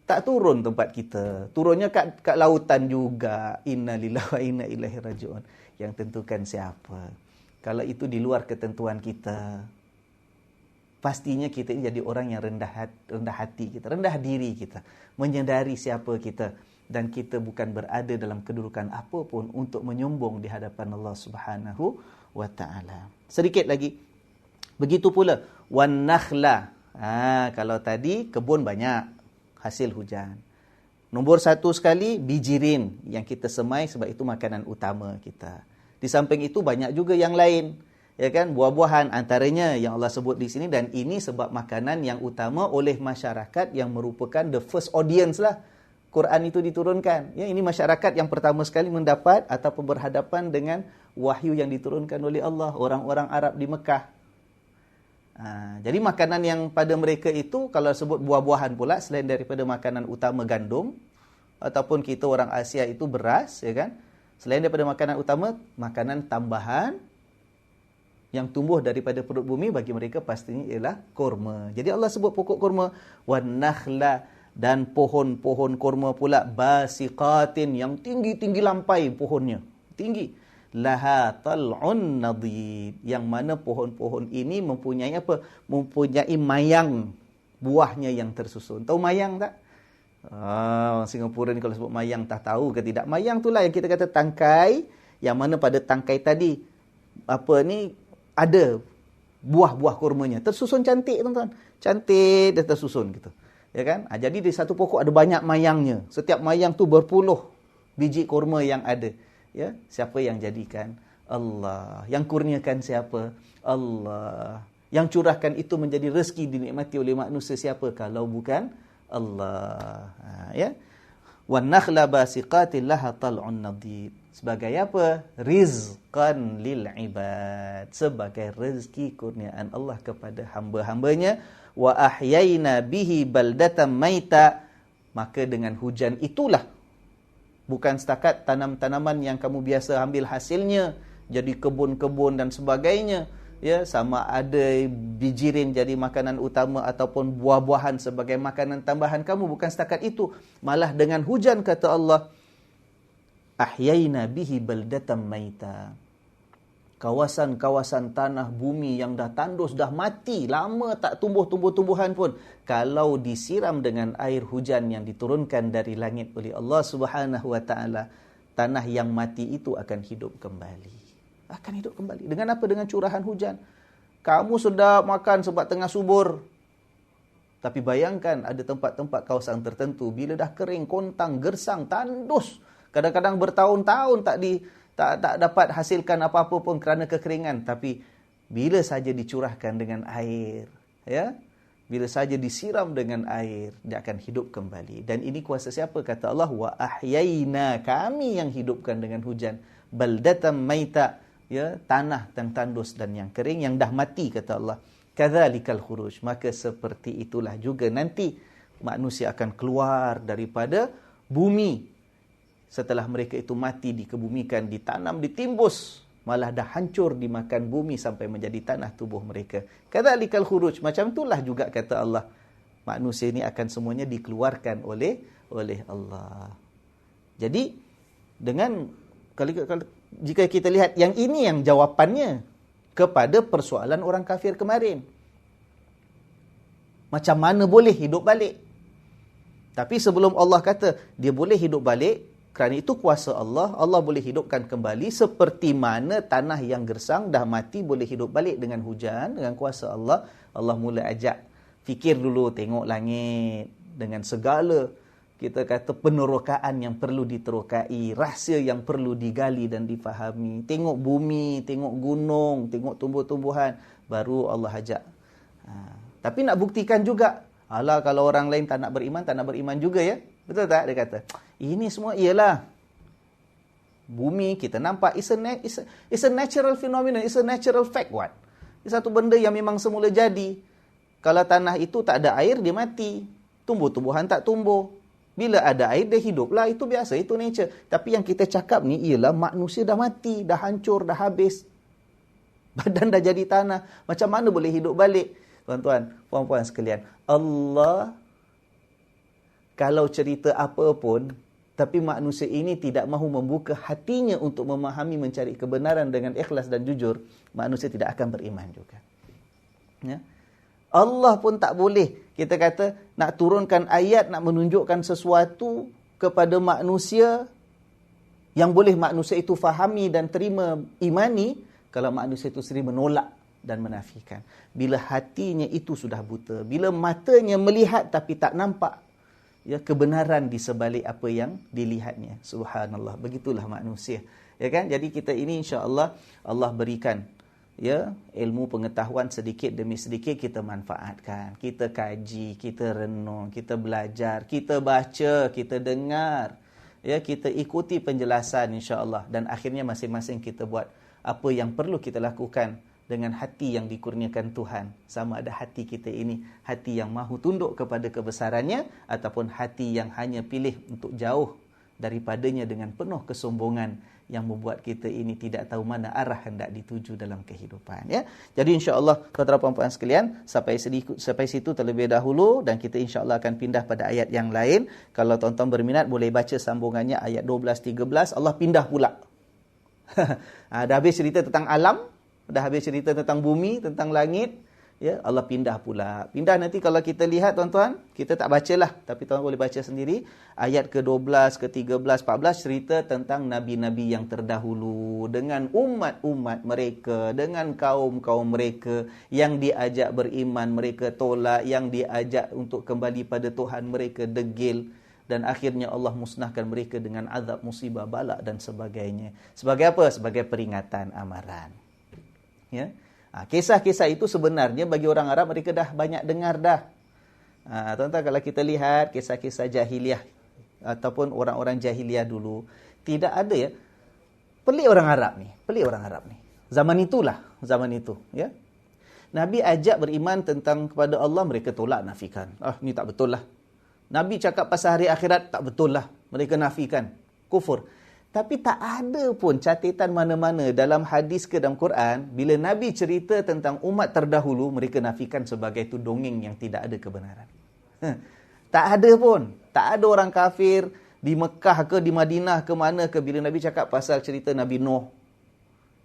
Speaker 1: tak turun tempat kita. Turunnya kat lautan juga. Inna lillahi wa inna ilaihi raji'un. Yang tentukan siapa? Kalau itu di luar ketentuan kita, pastinya kita ini jadi orang yang rendah hati kita, rendah diri kita, menyadari siapa kita. Dan kita bukan berada dalam kedudukan apapun untuk menyombong di hadapan Allah Subhanahu wa ta'ala. Sedikit lagi. Begitu pula wan nakhla. Kalau tadi kebun banyak, hasil hujan. Nombor 1 sekali bijirin yang kita semai sebab itu makanan utama kita. Di samping itu banyak juga yang lain, ya kan? Buah-buahan antaranya yang Allah sebut di sini, dan ini sebab makanan yang utama oleh masyarakat yang merupakan the first audience lah. Quran itu diturunkan. Ya, ini masyarakat yang pertama sekali mendapat ataupun berhadapan dengan wahyu yang diturunkan oleh Allah, orang-orang Arab di Mekah. Jadi makanan yang pada mereka itu, kalau sebut buah-buahan pula, selain daripada makanan utama gandum, ataupun kita orang Asia itu beras, ya kan? Selain daripada makanan utama, makanan tambahan yang tumbuh daripada perut bumi bagi mereka pastinya ialah kurma. Jadi Allah sebut pokok kurma, wan nakhla, dan pohon-pohon kurma pula basiqatin, yang tinggi-tinggi lampai pohonnya, tinggi. Laha tal'un nadid, yang mana pohon-pohon ini mempunyai apa? Mempunyai mayang buahnya yang tersusun. Tahu mayang tak? Orang Singapura ni kalau sebut mayang tak tahu ke tidak? Mayang itulah yang kita kata tangkai, yang mana pada tangkai tadi ada buah-buah kurmanya tersusun cantik, tuan-tuan. Cantik dia tersusun gitu. Ya kan? Jadi di satu pokok ada banyak mayangnya. Setiap mayang tu berpuluh biji kurma yang ada. Ya, siapa yang jadikan? Allah. Yang kurniakan siapa? Allah. Yang curahkan itu menjadi rezeki dinikmati oleh manusia siapa kalau bukan Allah? Ya. Wan nakhla basiqatin laha tal'un nadid. Sebagai apa? Rizqan lil ibad. Sebagai rezeki kurniaan Allah kepada hamba-hambanya. Wa ahyayna bihi baldatan maita. Maka dengan hujan itulah, bukan setakat tanam-tanaman yang kamu biasa ambil hasilnya, jadi kebun-kebun dan sebagainya, ya, sama ada bijirin jadi makanan utama ataupun buah-buahan sebagai makanan tambahan kamu, bukan setakat itu. Malah dengan hujan, kata Allah, ahyayna bihi baldatan maita. Kawasan-kawasan tanah bumi yang dah tandus, dah mati, lama tak tumbuh tumbuh-tumbuhan pun, kalau disiram dengan air hujan yang diturunkan dari langit oleh Allah Subhanahu wa ta'ala, tanah yang mati itu akan hidup kembali. Akan hidup kembali. Dengan apa? Dengan curahan hujan. Kamu sudah makan sebab tengah subur, Tapi bayangkan ada tempat-tempat kawasan tertentu, bila dah kering, kontang, gersang, tandus. Kadang-kadang bertahun-tahun tak dapat hasilkan apa-apa pun kerana kekeringan. Tapi bila saja dicurahkan dengan air, ya, bila saja disiram dengan air, dia akan hidup kembali. Dan ini kuasa siapa? Kata Allah, wa ahyaina, kami yang hidupkan dengan hujan. Baldatan maita, ya, tanah yang tandus dan yang kering, yang dah mati, kata Allah. Kadzalikal khuruj, maka seperti itulah juga nanti manusia akan keluar daripada bumi setelah mereka itu mati, dikebumikan, ditanam, ditimbus, malah dah hancur dimakan bumi sampai menjadi tanah tubuh mereka. Kadzalikal khuruj, macam itulah juga kata Allah, manusia ini akan semuanya dikeluarkan oleh Allah. Jadi dengan jika kita lihat yang ini, yang jawapannya kepada persoalan orang kafir kemarin. Macam mana boleh hidup balik? Tapi sebelum Allah kata dia boleh hidup balik, kerana itu kuasa Allah, Allah boleh hidupkan kembali seperti mana tanah yang gersang dah mati boleh hidup balik dengan hujan, dengan kuasa Allah. Allah mula ajak fikir dulu, tengok langit dengan segala kita kata penerokaan yang perlu diterokai, rahsia yang perlu digali dan difahami. Tengok bumi, tengok gunung, tengok tumbuh-tumbuhan, baru Allah ajak. Tapi nak buktikan juga, alah kalau orang lain tak nak beriman juga ya. Betul tak? Dia kata, ini semua ialah bumi kita nampak, it's a natural phenomenon, it's a natural fact what. It's satu benda yang memang semula jadi. Kalau tanah itu tak ada air, dia mati. Tumbuh-tumbuhan tak tumbuh. Bila ada air, dia hiduplah. Itu biasa, itu nature. Tapi yang kita cakap ni ialah manusia dah mati, dah hancur, dah habis. Badan dah jadi tanah. Macam mana boleh hidup balik? Tuan-tuan, puan-puan sekalian, Allah, kalau cerita apa pun, tapi manusia ini tidak mahu membuka hatinya untuk memahami, mencari kebenaran dengan ikhlas dan jujur, manusia tidak akan beriman juga. Ya? Allah pun tak boleh, kita kata, nak turunkan ayat, nak menunjukkan sesuatu kepada manusia yang boleh manusia itu fahami dan terima, imani, kalau manusia itu sendiri menolak dan menafikan. Bila hatinya itu sudah buta, bila matanya melihat tapi tak nampak, ya, kebenaran di sebalik apa yang dilihatnya. Subhanallah, begitulah manusia. Ya kan? Jadi kita ini insya-Allah Allah berikan, ya, ilmu pengetahuan sedikit demi sedikit kita manfaatkan. Kita kaji, kita renung, kita belajar, kita baca, kita dengar. Ya, kita ikuti penjelasan insya-Allah, dan akhirnya masing-masing kita buat apa yang perlu kita lakukan dengan hati yang dikurniakan Tuhan. Sama ada hati kita ini hati yang mahu tunduk kepada kebesarannya, ataupun hati yang hanya pilih untuk jauh daripadanya dengan penuh kesombongan yang membuat kita ini tidak tahu mana arah hendak dituju dalam kehidupan. Ya. Jadi insya-Allah tuan-tuan dan puan sekalian, sampai situ terlebih dahulu, dan kita insya-Allah akan pindah pada ayat yang lain. Kalau tuan-tuan berminat boleh baca sambungannya ayat 12-13. Allah pindah pula. Dah habis cerita tentang alam, dah habis cerita tentang bumi, tentang langit, ya, Allah pindah pula. Pindah nanti kalau kita lihat tuan-tuan, kita tak bacalah, tapi tuan boleh baca sendiri. Ayat ke-12, ke-13, 14 cerita tentang nabi-nabi yang terdahulu dengan umat-umat mereka, dengan kaum-kaum mereka yang diajak beriman, mereka tolak, yang diajak untuk kembali pada Tuhan, mereka degil, dan akhirnya Allah musnahkan mereka dengan azab, musibah, balak dan sebagainya. Sebagai apa? Sebagai peringatan, amaran. Ya. Kisah-kisah itu sebenarnya bagi orang Arab mereka dah banyak dengar dah. Tuan-tuan, kalau kita lihat kisah-kisah jahiliah ataupun orang-orang jahiliah dulu, tidak ada ya. Pelik orang Arab ni. Zaman itu, ya. Nabi ajak beriman tentang kepada Allah, mereka tolak, nafikan. Ni tak betul lah. Nabi cakap pasal hari akhirat, tak betul lah. Mereka nafikan, kufur. Tapi tak ada pun catatan mana-mana dalam hadis ke dalam Quran, bila Nabi cerita tentang umat terdahulu, mereka nafikan sebagai itu dongeng yang tidak ada kebenaran. Tak ada pun. Tak ada orang kafir di Mekah ke, di Madinah ke mana ke, bila Nabi cakap pasal cerita Nabi Nuh,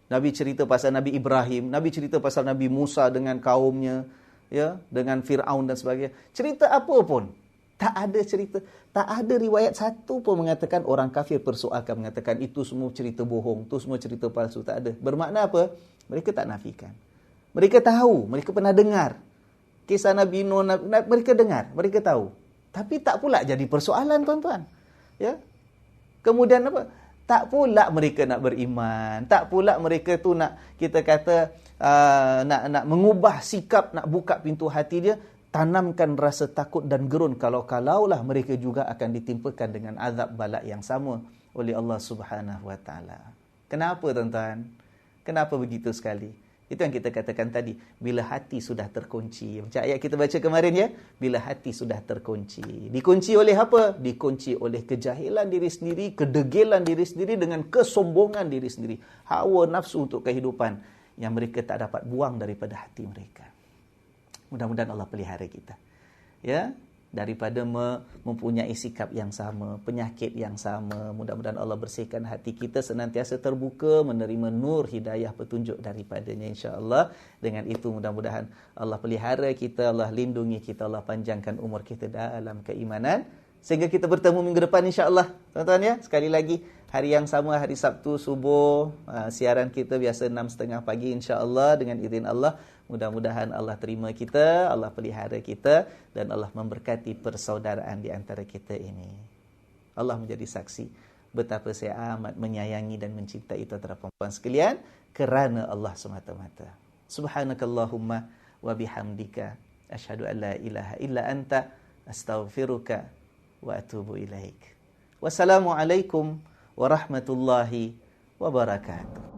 Speaker 1: Nabi cerita pasal Nabi Ibrahim, Nabi cerita pasal Nabi Musa dengan kaumnya, ya, dengan Fir'aun dan sebagainya. Cerita apa pun, tak ada cerita. Tak ada riwayat satu pun mengatakan orang kafir persoalkan, mengatakan itu semua cerita bohong, itu semua cerita palsu. Tak ada. Bermakna apa? Mereka tak nafikan. Mereka tahu, mereka pernah dengar. kisah Nabi Nuh, mereka dengar, mereka tahu. Tapi tak pula jadi persoalan, tuan-tuan. Ya. Kemudian apa? Tak pula mereka nak beriman, tak pula mereka tu nak, kita kata nak mengubah sikap, nak buka pintu hati dia, tanamkan rasa takut dan gerun kalaulah mereka juga akan ditimpakan dengan azab balak yang sama oleh Allah Subhanahu Wa Taala. Kenapa, tuan-tuan? Kenapa begitu sekali? Itu yang kita katakan tadi, bila hati sudah terkunci. Macam ayat kita baca kemarin ya, bila hati sudah terkunci. Dikunci oleh apa? Dikunci oleh kejahilan diri sendiri, kedegilan diri sendiri dengan kesombongan diri sendiri. Hawa nafsu untuk kehidupan yang mereka tak dapat buang daripada hati mereka. Mudah-mudahan Allah pelihara kita. Ya, daripada mempunyai sikap yang sama, penyakit yang sama. Mudah-mudahan Allah bersihkan hati kita, senantiasa terbuka menerima nur hidayah petunjuk daripadanya, insya-Allah. Dengan itu mudah-mudahan Allah pelihara kita, Allah lindungi kita, Allah panjangkan umur kita dalam keimanan sehingga kita bertemu minggu depan, insya-Allah. Tuan-tuan ya, sekali lagi hari yang sama, hari Sabtu subuh, siaran kita biasa 6.30 pagi, insya-Allah. Dengan izin Allah, mudah-mudahan Allah terima kita, Allah pelihara kita, dan Allah memberkati persaudaraan di antara kita ini. Allah menjadi saksi betapa saya amat menyayangi dan mencintai tuan-tuan puan sekalian kerana Allah semata-mata. Subhanakallahumma wa bihamdika asyhadu an la ilaha illa anta astaghfiruka wa atubu ilaik. Wassalamualaikum warahmatullahi wabarakatuh.